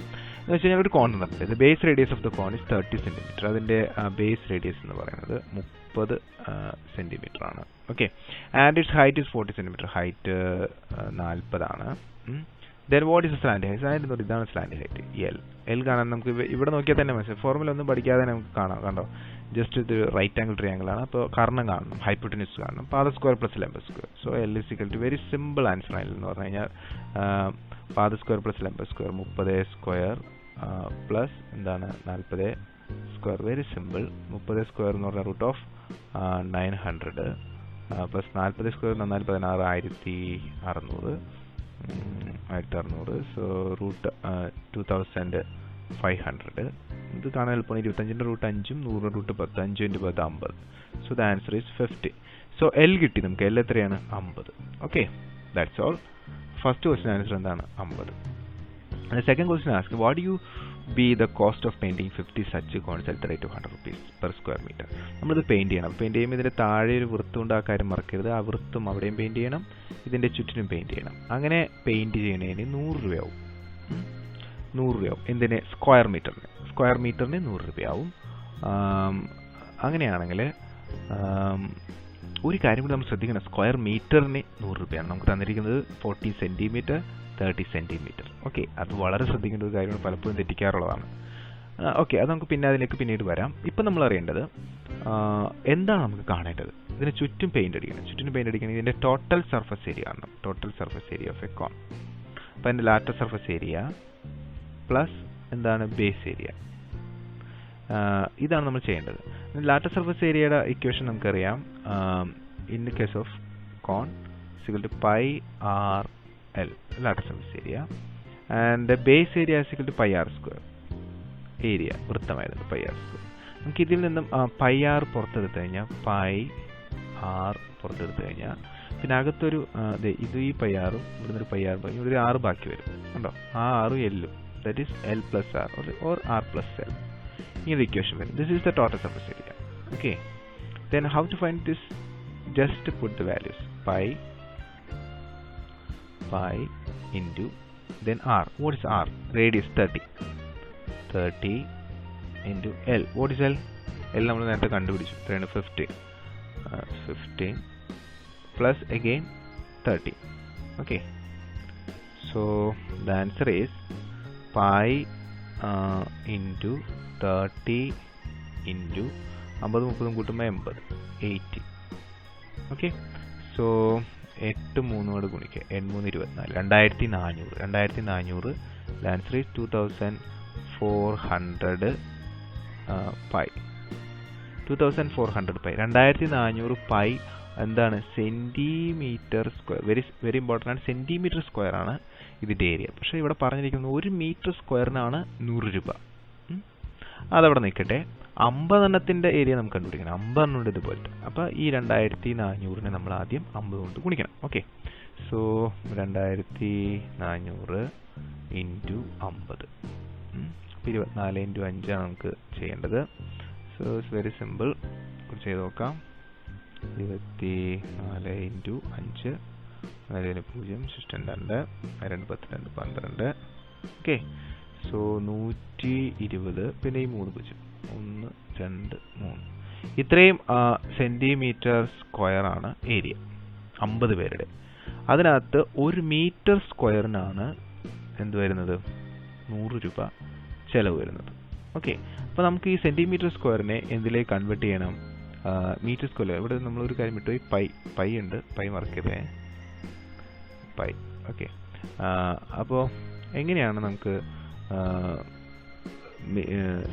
എന്ന് വെച്ച് കഴിഞ്ഞാൽ ഒരു കോൺ തന്നിട്ടുണ്ട്. The base radius of the cone is 30 cm. അതിൻ്റെ base radius എന്ന് പറയുന്നത് 30 centimetre ആണ്. Okay, and it's height is 40 centimetre. Height 40 ആണ്. Then what is the slant height? ഇതാണ് സ്ലാൻഡ് ഹൈറ്റ്. എൽ കാണാൻ നമുക്ക് ഇവിടെ നോക്കിയാൽ തന്നെ മനസ്സിലായി. ഫോർമുല ഒന്നും പഠിക്കാതെ നമുക്ക് കാണാം. കണ്ടോ, ജസ്റ്റ് ഇത് റൈറ്റ് ആംഗിൾ ട്രയാംഗിൾ ആണ്. അപ്പോൾ കർണം കാണണം, ഹൈപ്പോട്ടന്യൂസ് കാണണം. പാദ സ്ക്വയർ പ്ലസ് ലംബ square. So L is equal to very simple answer ആയിരുന്നു എന്ന് പറഞ്ഞു കഴിഞ്ഞാൽ പാദ സ്ക്വയർ പ്ലസ് ലംബ സ്ക്വയർ 30 സ്ക്വയർ പ്ലസ് എന്താണ് 40 സ്ക്വയർ. Very simple. 30 സ്ക്വയർ എന്ന് പറഞ്ഞാൽ root of 900 plus 40 square 1600 1600. So root 2500. ഇത് കാണാൻ എളുപ്പമാണ്. 25ന്റെ റൂട്ട് 5ഉം 100 root 10. 5 × 10 50. So the answer is 50. So L കിട്ടി നമുക്ക്. എൽ എത്രയാണ്? 50. Okay, that's all. First question answer എന്താണ്? 50. Second question ask what you be the cost of painting 50 such cones at the rate of 100 rupees per square meter. നമ്മളിത് paint ചെയ്യണം. Paint ചെയ്യുമ്പോൾ ഇതിൻ്റെ താഴെ ഒരു വൃത്തമുണ്ട്. ആ കാര്യം മറക്കരുത്. ആ വൃത്തം അവിടെയും പെയിന്റ് ചെയ്യണം, ഇതിൻ്റെ ചുറ്റിനും പെയിന്റ് ചെയ്യണം. അങ്ങനെ പെയിന്റ് ചെയ്യണതിന് 100 രൂപയാവും. 100 രൂപയാവും. എന്തിന്? സ്ക്വയർ മീറ്ററിന് 100 രൂപയാവും. അങ്ങനെയാണെങ്കിൽ ഒരു കാര്യം കൂടി നമ്മൾ ശ്രദ്ധിക്കണം. സ്ക്വയർ മീറ്ററിന് 100 രൂപയാണ്. നമുക്ക് തന്നിരിക്കുന്നത് 40 സെന്റിമീറ്റർ 30 സെന്റിമീറ്റർ. ഓക്കെ, അത് വളരെ ശ്രദ്ധിക്കേണ്ട ഒരു കാര്യമാണ്. പലപ്പോഴും തെറ്റിക്കാറുള്ളതാണ്. ഓക്കെ, അത് നമുക്ക് അതിലേക്ക് പിന്നീട് വരാം. ഇപ്പം നമ്മൾ അറിയേണ്ടത് എന്താണ് നമുക്ക് കാണേണ്ടത്? ഇതിന് ചുറ്റും പെയിന്റ് അടിക്കണം. ചുറ്റിനും പെയിന്റ് അടിക്കണം. ഇതിൻ്റെ ടോട്ടൽ സർഫസ് ഏരിയ കാണണം. Total surface area of a cone. അപ്പം അതിൻ്റെ ലാറ്റർ സർഫസ് ഏരിയ പ്ലസ് എന്താണ് ബേസ് ഏരിയ. ഇതാണ് നമ്മൾ ചെയ്യേണ്ടത്. ലാറ്റർ സർഫസ് ഏരിയയുടെ ഇക്വേഷൻ നമുക്കറിയാം. In the case of cone equal to πr/L lateral surface area and base area equal to πr². Area വൃത്തമായത് πr². നമുക്ക് ഇതിൽ നിന്നും πr പുറത്തെടുത്തു കഴിഞ്ഞാൽ πr പുറത്തെടുത്തു കഴിഞ്ഞാൽ പിന്നെ അകത്തൊരു ഇത് ഈ πr-ഉം ഇവിടുന്ന് ഒരു πr ഇവിടെ ഒരു r ബാക്കി വരും. കണ്ടോ, ആ r-ഉം l-ഉം. That is L plus R or R plus L. In the equation, this is the total surface area. Okay. Then how to find this? Just put the values. Pi into then R. What is R? Radius 30. 30 into L. What is L? L നമ്മൾ നേരത്തെ കണ്ടുപിടിച്ചു. 15 plus again 30. Okay. So the answer is pi into 30 into 50 30 കൂട്ടുമ്പോൾ 80. Okay, so 8 3 ഗുണിക്കുക. 8 3 24. 2400. The answer is 2400 pi. 2400 pi. 2400 pi എന്താണ്? Centimetre square. Very important ആണ്. Centimetre square ആണ് ഇതിൻ്റെ area. പക്ഷേ ഇവിടെ പറഞ്ഞിരിക്കുന്നത് 1 മീറ്റർ സ്ക്വയറിനാണ് 100 രൂപ. അതവിടെ നിൽക്കട്ടെ. 50 എണ്ണത്തിൻ്റെ ഏരിയ നമുക്ക് കണ്ടുപിടിക്കണം. 50 എണ്ണം ഉണ്ട് ഇതുപോലത്തെ. അപ്പോൾ ഈ 2400 നമ്മൾ ആദ്യം 50 കൊണ്ട് ഗുണിക്കണം. Okay, so 2400 into 50. അപ്പോൾ 24 ഇൻറ്റു 5 ആണ് നമുക്ക് ചെയ്യേണ്ടത്. So it's very simple. ചെയ്ത് നോക്കാം. 24 ഇൻറ്റു 5 0 2 2 10 2 12. ഓക്കെ. സോ 120 പിന്നെ ഈ 3 0 1 2 3 ഇത്രയും സെന്റിമീറ്റർ സ്ക്വയർ ആണ് ഏരിയ 50 പേരുടെ. അതിനകത്ത് 1 മീറ്റർ സ്ക്വയറിനാണ് എന്ത് വരുന്നത്? 100 രൂപ ചെലവ് വരുന്നത്. ഓക്കെ. അപ്പോൾ നമുക്ക് ഈ സെന്റിമീറ്റർ സ്ക്വയറിനെ എന്തിലേക്ക് കൺവേർട്ട് ചെയ്യണം? Metre square. ഇവിടെ നമ്മളൊരു കാര്യം വിട്ടു, പൈ ഉണ്ട്, പൈ മറക്കരുതേ, പൈ. ഓക്കെ. അപ്പോൾ എങ്ങനെയാണ് നമുക്ക്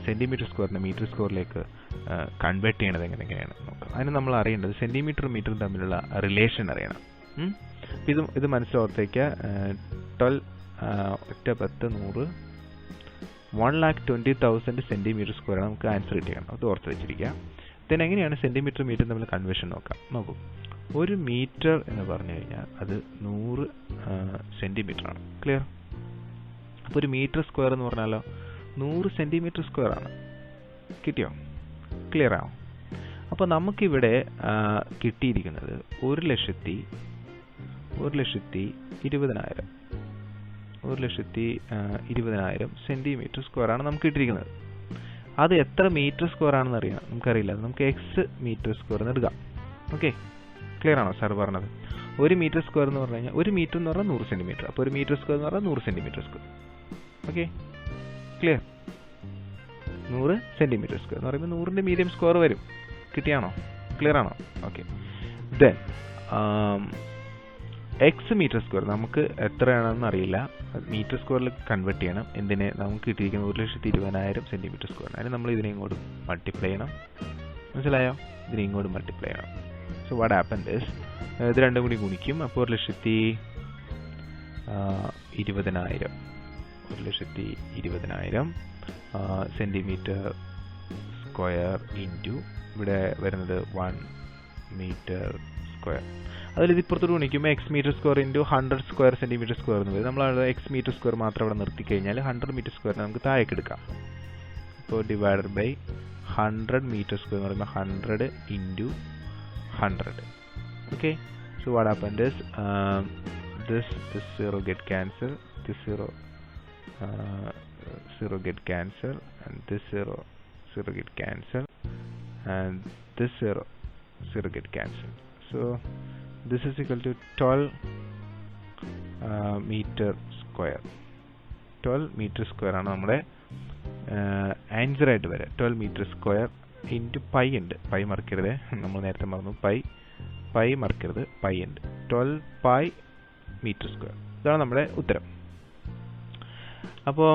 സെന്റിമീറ്റർ സ്ക്വയറിനെ മീറ്റർ സ്ക്വയറിലേക്ക് കൺവേർട്ട് ചെയ്യണത് എങ്ങനെയാണ് നോക്കാം. അതിന് നമ്മൾ അറിയേണ്ടത് സെന്റിമീറ്ററും മീറ്ററും തമ്മിലുള്ള റിലേഷൻ അറിയണം. ഇത് മനസ്സിലോർത്തേക്ക് 12 10 100 1,20,000 സെന്റിമീറ്റർ സ്ക്വയർ ആണ് നമുക്ക് ആൻസർ കിട്ടിയാണ്. അത് ഓർത്ത് വെച്ചിരിക്കുക. then എങ്ങനെയാണ് സെന്റിമീറ്റർ മീറ്റർ തമ്മിൽ കൺവേർഷൻ നോക്കൂ. 1 മീറ്റർ എന്ന് പറഞ്ഞു കഴിഞ്ഞാൽ അത് 100 സെന്റിമീറ്റർ ആണ്. ക്ലിയർ? അപ്പോൾ 1 മീറ്റർ സ്ക്വയർ എന്ന് പറഞ്ഞാലോ 100 സെന്റിമീറ്റർ സ്ക്വയർ ആണ്. കിട്ടിയോ? ക്ലിയർ ആവും. അപ്പോൾ നമുക്കിവിടെ കിട്ടിയിരിക്കുന്നത് 1,20,000 സെന്റിമീറ്റർ സ്ക്വയർ ആണ് നമുക്ക് കിട്ടിയിരിക്കുന്നത്. അത് എത്ര മീറ്റർ സ്ക്വയർ ആണെന്ന് അറിയാം, നമുക്കറിയില്ല. നമുക്ക് എക്സ് മീറ്റർ സ്ക്വയർ എന്ന് എടുക്കാം. ഓക്കെ. ക്ലിയർ ആണോ സാർ പറഞ്ഞത്? 1 മീറ്റർ സ്ക്വയർ എന്ന് പറഞ്ഞു കഴിഞ്ഞാൽ 1 മീറ്റർ എന്ന് പറഞ്ഞാൽ 100 സെന്റിമീറ്റർ. അപ്പോൾ 1 മീറ്റർ സ്ക്വയർ എന്ന് പറഞ്ഞാൽ 100 centimetre square. Okay. Clear? 100 centimetre square എന്ന് പറയുമ്പോൾ 100ന്റെ മീഡിയം സ്ക്വയർ വരും. കിട്ടിയാണോ? ക്ലിയർ ആണോ? Okay. Then X metre square നമുക്ക് എത്രയാണെന്ന് അറിയില്ല. മീറ്റർ സ്ക്വയറിൽ കൺവേർട്ട് ചെയ്യണം. എന്തിനെ? നമുക്ക് കിട്ടിയിരിക്കുന്ന 1,20,000 സെന്റിമീറ്റർ സ്ക്വയർ. അതിന് നമ്മൾ ഇതിനെ ഇങ്ങോട്ട് മൾട്ടിപ്ലൈ ചെയ്യണം. മനസ്സിലായോ? ഇതിനെ ഇങ്ങോട്ട് മൾട്ടിപ്ലൈ ചെയ്യണം. സോ വാട്ട് ഹാപ്പൻഡ് ഇസ് ഇത് രണ്ടും കൂടി ഗുണിക്കും. അപ്പോൾ 1,20,000 സെന്റിമീറ്റർ സ്ക്വയർ ഇൻറ്റു ഇവിടെ വരുന്നത് 1 മീറ്റർ സ്ക്വയർ. അതിൽ ഇത് ഇപ്പുറത്തോട് ഗുണിക്കുമ്പോൾ X metre square into 100 square centimetre square എന്ന് വരും. നമ്മൾ എക്സ് മീറ്റർ സ്ക്വയർ മാത്രം അവിടെ നിർത്തി കഴിഞ്ഞാൽ 100 മീറ്റർ സ്ക്വയറിനെ നമുക്ക് താഴേക്ക് എടുക്കാം. അപ്പോൾ ഡിവൈഡഡ് ബൈ 100 മീറ്റർ സ്ക്വയർ എന്ന് പറയുമ്പോൾ 100 into 100. Okay, so what happened is this 0 get cancelled, this 0 get cancelled, and this 0 get cancelled, and this 0 get cancelled. So this is equal to 12 meter square. 12 meter square ആണ് നമ്മുടെ answer ആയിട്ട് വരെ. 12 meter square into pi ഉണ്ട്. Pi മറക്കരുത്, നമ്മൾ നേരത്തെ മറന്നു. Pi മറക്കരുത്, പൈ ഉണ്ട്. 12 pi meter square. ഇതാണ് നമ്മുടെ ഉത്തരം. അപ്പോൾ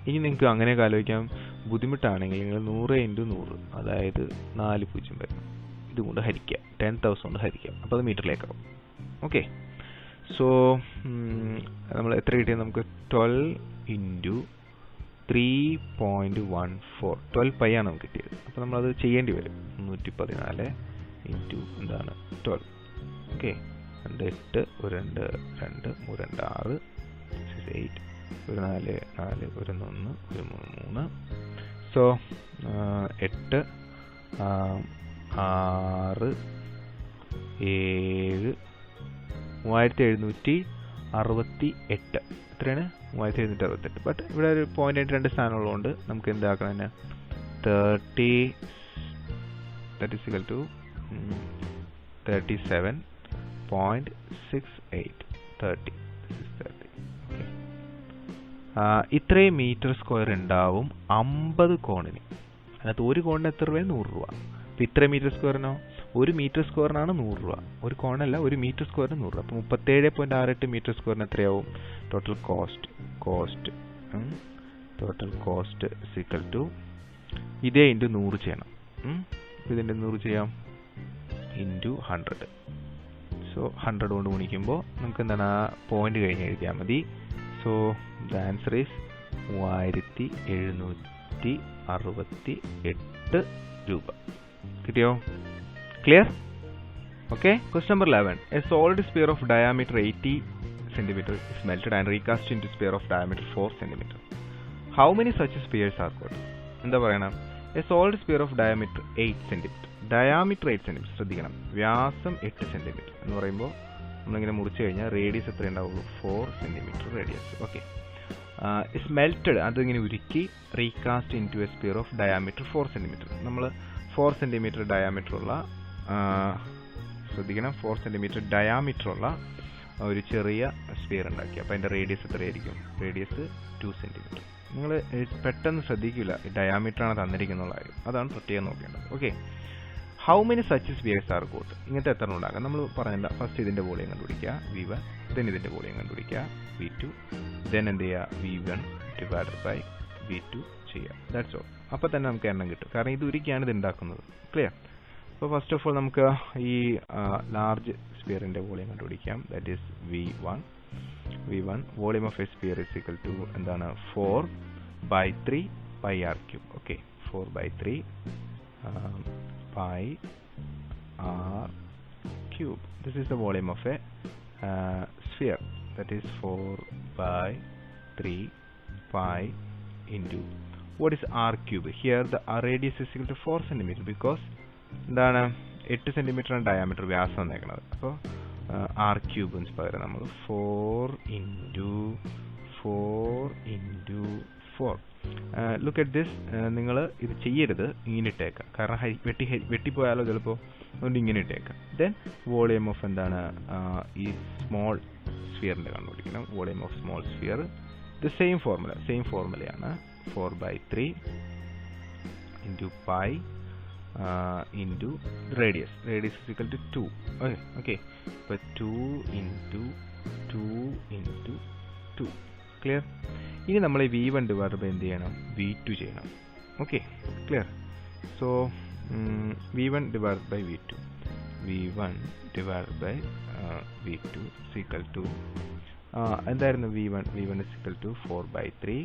ഇനി നിങ്ങൾക്ക് അങ്ങനെയൊക്കെ ആലോചിക്കാം. ബുദ്ധിമുട്ടാണെങ്കിൽ നിങ്ങൾ 100 × 100 അതായത് 4 0 വരും. ഇതുകൊണ്ട് ഹരിക്കുക, 10,000 കൊണ്ട് ഹരിക്കുക. അപ്പോൾ അത് മീറ്ററിലേക്കാവും. ഓക്കെ. സോ നമ്മൾ എത്ര കിട്ടിയത്? നമുക്ക് 12 × 3.14 12 പൈ ആണ് നമുക്ക് കിട്ടിയത്. അപ്പോൾ നമ്മളത് ചെയ്യേണ്ടി വരും. 114 ഇൻറ്റു എന്താണ് 12. ഓക്കെ. 2 8 1 2 2 3 2 6 8 1 4 4 1 1 1 3 3. സോ 8 6 7 3768. എത്രയാണ്? 3768. ബട്ട് ഇവിടെ ഒരു 0.82 സ്ഥാനമുള്ളതുകൊണ്ട് നമുക്ക് എന്താക്കണം തന്നെ 30 that is equal to 37.68 30. This is 30. Okay. ഇത്രയും മീറ്റർ സ്ക്വയർ ഉണ്ടാവും 50 കോണിന്. അതിനകത്ത് ഒരു കോണിന് എത്ര രൂപ? 100 രൂപ. അപ്പോൾ ഇത്ര മീറ്റർ സ്ക്വയറിനോ? 1 മീറ്റർ സ്ക്വയറിനാണ് 100 രൂപ. ഒരു കോണല്ല, 1 മീറ്റർ സ്ക്വയറിന് 100 രൂപ. അപ്പോൾ 37.68 മീറ്റർ സ്ക്വയറിന് എത്രയാവും? Total cost is equal to ഇതേ ഇൻറ്റു 100 ചെയ്യണം. ഇതിൻ്റെ 100 ചെയ്യാം ഇൻറ്റു 100. സോ 100 കൊണ്ട് ഗുണിക്കുമ്പോൾ നമുക്ക് എന്താണ് ആ പോയിന്റ് കഴിഞ്ഞ് എഴുതിയാൽ മതി. സോ ദ ആൻസർ ഈസ് 3768 രൂപ. കിട്ടിയോ? Clear? Okay, question number 11. A solid sphere of diameter 80 centimeter is melted and recast into sphere of diameter 4 centimeter. How many such spheres are got? എന്താ പറയണം? A solid sphere of diameter 8 centimeter. Diameter 8 centimeter. ശ്രദ്ധിക്കണം. വ്യാസം 8 centimeter. എന്ന് പറയുമ്പോൾ നമ്മളിങ്ങനെ മുറിച്ച് കഴിഞ്ഞാൽ radius എത്ര ഉണ്ടാവുള്ളൂ? 4 centimeter radius. Okay. Is melted, അതിങ്ങനെ ഉരുക്കി recast into a sphere of diameter 4 centimeter. നമ്മൾ 4 centimeter ഡയാമീറ്റർ ഉള്ള ശ്രദ്ധിക്കണം, 4 centimeter ഡയാമീറ്റർ ഉള്ള ഒരു ചെറിയ സ്പിയർ ഉണ്ടാക്കി. അപ്പോൾ അതിൻ്റെ റേഡിയസ് എത്രയായിരിക്കും? Radius 2 centimeter. നിങ്ങൾ പെട്ടെന്ന് ശ്രദ്ധിക്കില്ല ഈ ഡയാമീറ്റർ ആണ് തന്നിരിക്കുന്ന കാര്യം, അതാണ് പ്രത്യേകം നോക്കേണ്ടത്. Okay, how many such spheres R got? ഇങ്ങനത്തെ എത്ര ഉണ്ടാക്കാം? നമ്മൾ പറഞ്ഞില്ല, ഫസ്റ്റ് ഇതിൻ്റെ വോളിയം കണ്ടുപിടിക്കുക V1, ദെൻ ഇതിൻ്റെ വോളിയം കണ്ടുപിടിക്കുക V2, ദെൻ എന്ത് ചെയ്യുക V1 ഡിവൈഡഡ് ബൈ V2 ചെയ്യുക. That's all. അപ്പോൾ തന്നെ നമുക്ക് എണ്ണം കിട്ടും, കാരണം ഇത് ഒരിക്കലാണ് ഇത് ഉണ്ടാക്കുന്നത്. ക്ലിയർ? അപ്പോൾ ഫസ്റ്റ് ഓഫ് ഓൾ നമുക്ക് ഈ ലാർജ് സ്പിയറിൻ്റെ വോളിയം കണ്ടുപിടിക്കാം. That is V1 volume of a sphere is equal to എന്താണ്? 4/3 pi r3. Okay, 4/3 pi r3. This is the volume of a sphere. That is 4/3 pi into what is r3? Here the radius is equal to 4 centimeter because എന്താണ് 8 centimeter ആണ് diameter വ്യാസം വന്നേക്കുന്നത്. അപ്പോൾ r3 പകരം നമ്മൾ 4 into 4. Look at this. നിങ്ങൾ ഇത് ചെയ്യരുത്, ഇങ്ങനെ ഇട്ടേക്കാം, കാരണം വെട്ടിപ്പോയാലോ ചിലപ്പോൾ, അതുകൊണ്ട് ഇങ്ങനെ ഇട്ടേക്കാം. ദെൻ വോളിയം ഓഫ് എന്താണ് ഈ സ്മോൾ സ്ഫിയറിൻ്റെ കണ്ടുപിടിക്കണം. വോളിയം ഓഫ് സ്മോൾ സ്ഫിയർ ഇത് same ഫോർമുലയാണ്. 4/3 into pi into radius is equal to 2. Okay, but 2 into 2. Clear? ഇനി നമ്മൾ V1 ഡിവൈഡ് ബൈ എന്ത് ചെയ്യണം? V2 ചെയ്യണം. Okay, clear? So V1 divide by V2 is equal to എന്തായിരുന്നു? V1 is equal to 4/3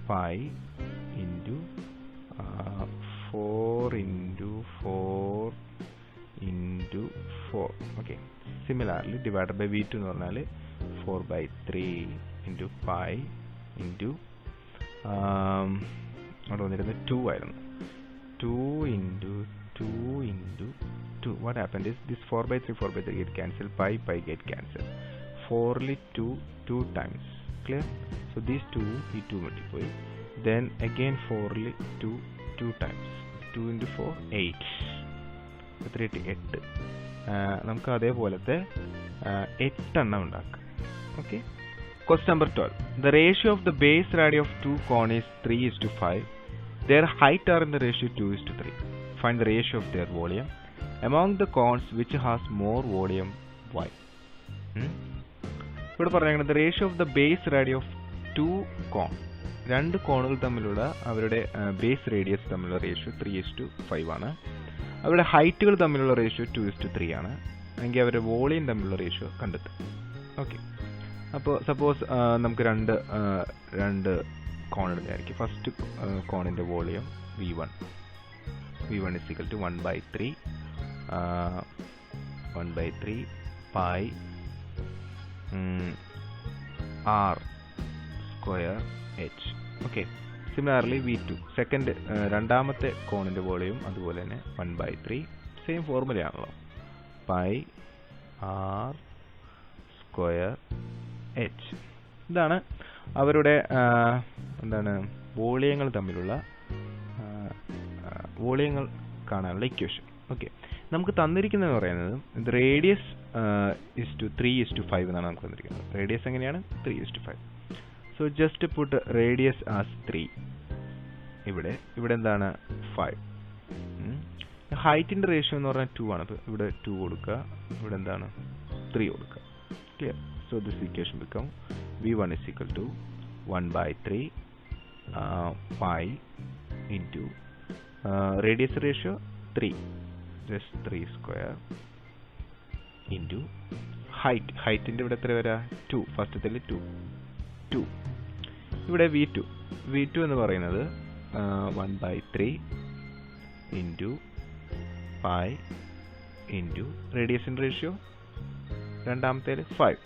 pi into 4 into 4 into 4. Okay, similarly divided by V2 എന്ന് പറഞ്ഞാൽ 4/3 into pi into അവിടെ വന്നിരുന്നത് 2 ആയിരുന്നു. 2 into 2. What happened is this 4/3 get cancelled, pi get cancelled. 4ly 2 times. Clear? So these 2 multiply. Then again 4ly 2 times. 2 into 4 8. 8. നമുക്ക് അതേപോലത്തെ 8 എണ്ണം ഉണ്ടാക്കാം. Okay. Question number 12. The ratio of the base radii of two cones is 3:5. Their height are in the ratio 2:3. Find the ratio of their volume. Among the cones, which has more volume? Why? ഇവിടെ പറയുന്നത് the ratio of the base radii of two cones. രണ്ട് കോണുകൾ തമ്മിലുള്ള അവരുടെ base radius തമ്മിലുള്ള ratio 3:5 ആണ്. അവരുടെ ഹൈറ്റുകൾ തമ്മിലുള്ള റേഷ്യോ 2:3 ആണ്. എങ്കിൽ അവരുടെ വോളിയം തമ്മിലുള്ള റേഷ്യോ കണ്ടെത്തും. ഓക്കെ, അപ്പോൾ സപ്പോസ് നമുക്ക് രണ്ട് കോൺ എടുത്തായിരിക്കും. ഫസ്റ്റ് കോണിൻ്റെ volume V1 is equal to 1/3 pi r square h. Okay, similarly V2 രണ്ടാമത്തെ കോണിൻ്റെ വോളിയം അതുപോലെ തന്നെ 1/3, സെയിം ഫോർമുലയാണല്ലോ, pi r square h. ഇതാണ് അവരുടെ വോളിയങ്ങൾ തമ്മിലുള്ള വോളിയങ്ങൾ കാണാനുള്ള ഇക്വേഷൻ. ഓക്കെ, നമുക്ക് തന്നിരിക്കുന്നത് പറയുന്നത് ഇത് റേഡിയസ് ഇസ് ടു 3:5 എന്നാണ് നമുക്ക് തന്നിരിക്കുന്നത്. റേഡിയസ് എങ്ങനെയാണ്? 3:5. So just put radius as 3. ഇവിടെ എന്താണ് 5. ഹൈറ്റിൻ്റെ റേഷ്യോ എന്ന് പറഞ്ഞാൽ 2 ആണ്. അപ്പോൾ ഇവിടെ 2 കൊടുക്കുക, ഇവിടെ എന്താണ് 3 കൊടുക്കുക. Clear? So this equation become V1 is equal to 1/3 pi into radius ratio 3, just 3 square into height ന്റെ ഇവിടെ എത്ര വരാ? 2. ഫസ്റ്റത്തിൽ 2. ഇവിടെ V2 എന്ന് പറയുന്നത് 1/3 into pi ഇൻറ്റു റേഡിയസിൻ്റെ റേഷ്യോ രണ്ടാമത്തേൽ 5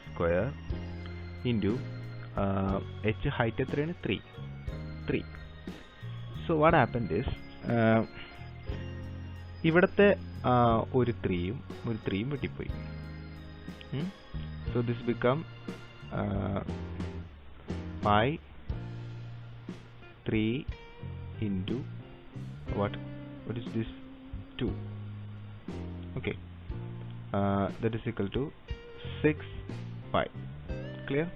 സ്ക്വയർ ഇൻറ്റു h ഹൈറ്റ് എത്രയാണ് 3. സോ വാട്ട് ഹാപ്പൻഡ് ഇസ് ഇവിടുത്തെ ഒരു 3യും വെട്ടിപ്പോയി. So this become pi 3 into what is this 2, okay, that is equal to 6 pi. Clear?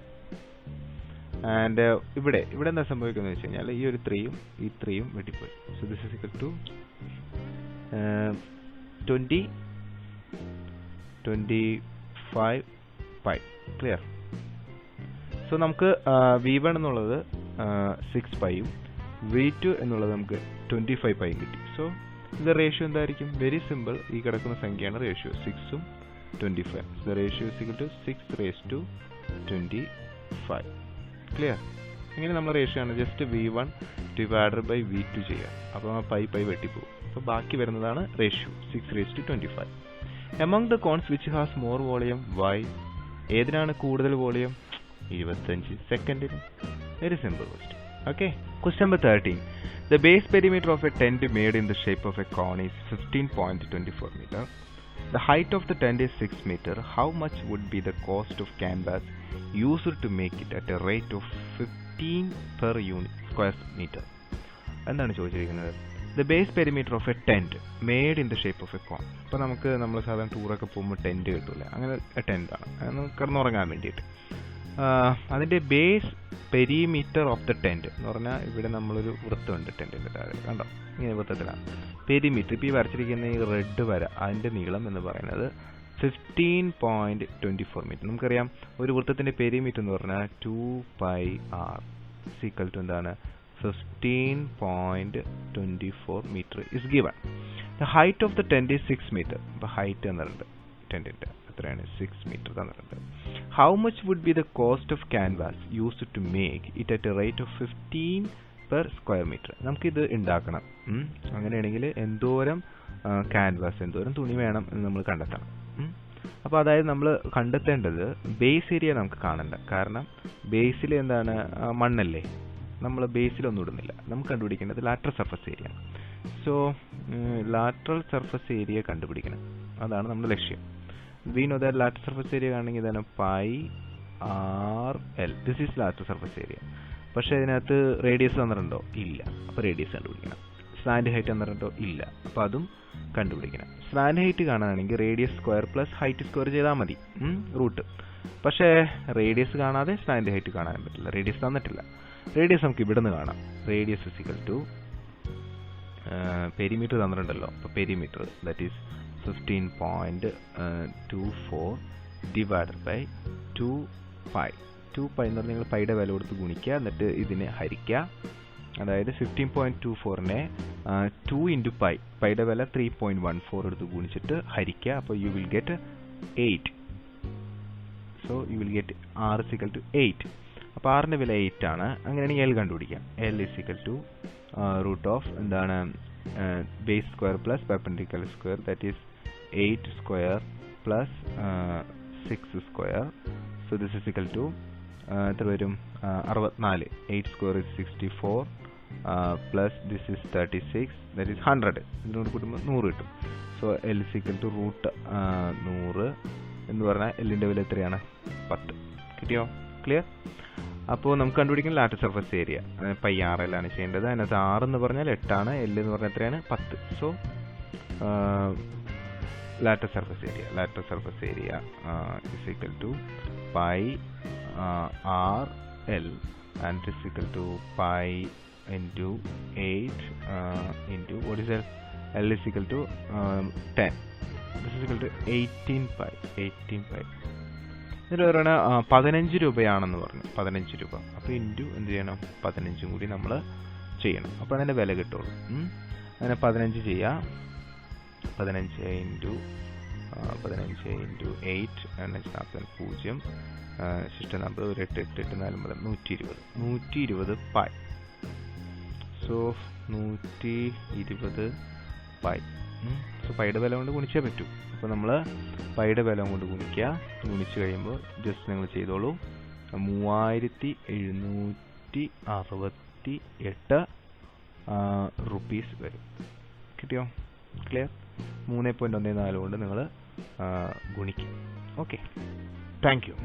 And ഇവിടെ എന്താ സംഭവിക്കുന്നത് വെച്ച് കഴിഞ്ഞാൽ ഈ ഒരു 3യും വെട്ടിപ്പോയി. So this is equal to 25 pi. Clear? സോ നമുക്ക് V1 എന്നുള്ളത് 6 പൈയും V2 എന്നുള്ളത് നമുക്ക് 25 പൈയും കിട്ടി. സോ ഇത് റേഷ്യോ എന്തായിരിക്കും? Very simple. ഈ കിടക്കുന്ന സംഖ്യയാണ് റേഷ്യോ 6ഉം 25. The ratio is equal to 6:25. Clear? ഇങ്ങനെ നമ്മൾ റേഷ്യോ ആണ് just V1 divided by V2 ചെയ്യുക. അപ്പോൾ പൈ വെട്ടിപ്പോകും. അപ്പോൾ ബാക്കി വരുന്നതാണ് ratio 6:25. Among the cones which has more volume y, ഏതിനാണ് കൂടുതൽ വോളിയം? 25 സെക്കൻഡിന്. Very simple question. Okay. Question number 13. The base perimeter of a tent made in the shape of a cone is 15.24 meter. The height of the tent is 6 meter. How much would be the cost of canvas used to make it at a rate of 15 per unit square meter? എന്താണ് ചോദിച്ചിരിക്കുന്നത്? The base perimeter of a tent made in the shape of a cone. അപ്പോൾ നമ്മൾ സാധാരണ ടൂറൊക്കെ പോകുമ്പോൾ tent കിട്ടൂല, അങ്ങനെ ടെൻറ്റാണ് കിടന്നുറങ്ങാൻ വേണ്ടിയിട്ട്. അതിൻ്റെ base perimeter of the tent എന്ന് പറഞ്ഞാൽ ഇവിടെ നമ്മളൊരു വൃത്തമുണ്ട് ടെൻറ്റിൻ്റെ താഴെ, കണ്ടോ? ഇങ്ങനെ വൃത്തത്തിലാണ് പെരിമീറ്റർ. ഇപ്പോൾ ഈ വരച്ചിരിക്കുന്ന ഈ റെഡ് വര, അതിൻ്റെ നീളം എന്ന് പറയുന്നത് 15.24 മീറ്റർ. നമുക്കറിയാം ഒരു വൃത്തത്തിൻ്റെ പെരിമീറ്റർ എന്ന് പറഞ്ഞാൽ 2πr ഈക്വൽ ടു എന്താണ്? 15.24 meter is given. The height of the tent is 6 meter. അപ്പോൾ ഹൈറ്റ് തന്നിട്ടുണ്ട് ടെൻറ്റിൻ്റെ എത്രയാണ്? 6 meter തന്നിട്ടുണ്ട്. How much would be the cost of canvas used to make it at a rate of 15 per square meter? നമുക്കിത് ഉണ്ടാക്കണം. അങ്ങനെയാണെങ്കിൽ എന്തോരം canvas, എന്തോരം തുണി വേണം എന്ന് നമ്മൾ കണ്ടെത്തണം. അപ്പോൾ അതായത് നമ്മൾ കണ്ടെത്തേണ്ടത് ബേസ് ഏരിയ നമുക്ക് കാണണ്ട. കാരണം ബേസിൽ എന്താണ്? മണ്ണല്ലേ, നമ്മൾ ബേസിലൊന്നും ഇടുന്നില്ല. നമുക്ക് കണ്ടുപിടിക്കേണ്ടത് lateral surface area. So lateral surface area കണ്ടുപിടിക്കണം, അതാണ് നമ്മുടെ ലക്ഷ്യം. We know that lateral surface area കാണണമെങ്കിൽ ഇതാണ് πr_l. This is lateral surface area. പക്ഷേ ഇതിനകത്ത് റേഡിയസ് തന്നിട്ടുണ്ടോ? ഇല്ല. അപ്പോൾ റേഡിയസ് കണ്ടുപിടിക്കണം. സ്ലാൻഡ് ഹൈറ്റ് തന്നിട്ടുണ്ടോ? ഇല്ല. അപ്പോൾ അതും കണ്ടുപിടിക്കണം. സ്ലാൻഡ് ഹൈറ്റ് കാണാനാണെങ്കിൽ radius square plus height square ചെയ്താൽ മതി, റൂട്ട്. പക്ഷേ റേഡിയസ് കാണാതെ സ്ലാൻഡ് ഹൈറ്റ് കാണാൻ പറ്റില്ല, റേഡിയസ് തന്നിട്ടില്ല. റേഡിയസ് നമുക്ക് ഇവിടെ നിന്ന് കാണാം. Radius is equal to perimeter തന്നിട്ടുണ്ടല്ലോ. അപ്പോൾ perimeter that is 15.24 divided by 2π. 2π എന്ന് പറഞ്ഞാൽ നിങ്ങൾ പൈയുടെ വില കൊടുത്ത് ഗുണിക്കുക, എന്നിട്ട് ഇതിനെ ഹരിക്കുക. അതായത് 15.24നെ 2 into π, പൈയുടെ വില 3.14 എടുത്ത് ഗുണിച്ചിട്ട് ഹരിക്കുക. അപ്പോൾ you will get 8. So you will get r is equal to 8. അപ്പോൾ ആറിൻ്റെ വില 8 ആണ്. അങ്ങനെയാണെങ്കിൽ എൽ കണ്ടുപിടിക്കാം. L is equal to root of എന്താണ്? Base square plus perpendicular square, that is 8 square plus 6 square. So this is equal to എത്ര വരും? 64. 8 square is 64 plus this is 36, that is 100. ഇതിനോട് കൂട്ടുമ്പോൾ 100 കിട്ടും. So L is equal to root 100 എന്ന് പറഞ്ഞാൽ എല്ലിൻ്റെ വില എത്രയാണ്? 10. കിട്ടിയോ? ക്ലിയർ? അപ്പോൾ നമുക്ക് കണ്ടുപിടിക്കുന്ന ലാറ്ററൽ സർഫസ് ഏരിയ πr_l ആണ് ചെയ്യേണ്ടത്. അതിനകത്ത് 6 എന്ന് പറഞ്ഞാൽ 8 ആണ്, L എന്ന് പറഞ്ഞാൽ എത്രയാണ്? 10. So lateral surface area is equal to πr_l and it is equal to pi into 8 into what is that? L is equal to 10. This is equal to 18 pi. ഇതിൽ പറയുന്ന 15 രൂപയാണെന്ന് പറഞ്ഞു. 15 രൂപ. അപ്പോൾ ഇൻറ്റു എന്ത് ചെയ്യണം? 15 കൂടി നമ്മൾ ചെയ്യണം. അപ്പോൾ അതിൻ്റെ വില കിട്ടുള്ളൂ. അതിനെ 15 ചെയ്യാം. 15 ഇൻറ്റു 8 0 ശിഷ്ട number 8 120 pi. So 120 pi. So പൈയുടെ വില കൊണ്ട് ഗുണിച്ചേ പറ്റൂ. അപ്പോൾ നമ്മൾ പൈയുടെ വില കൊണ്ട് ഗുണിച്ച് കഴിയുമ്പോൾ ജസ്റ്റ് നിങ്ങൾ ചെയ്തോളൂ. 3768 റുപ്പീസ് വരും. കിട്ടിയോ? ക്ലിയർ? 3.14 കൊണ്ട് നിങ്ങൾ ഗുണിക്കും. Okay, thank you.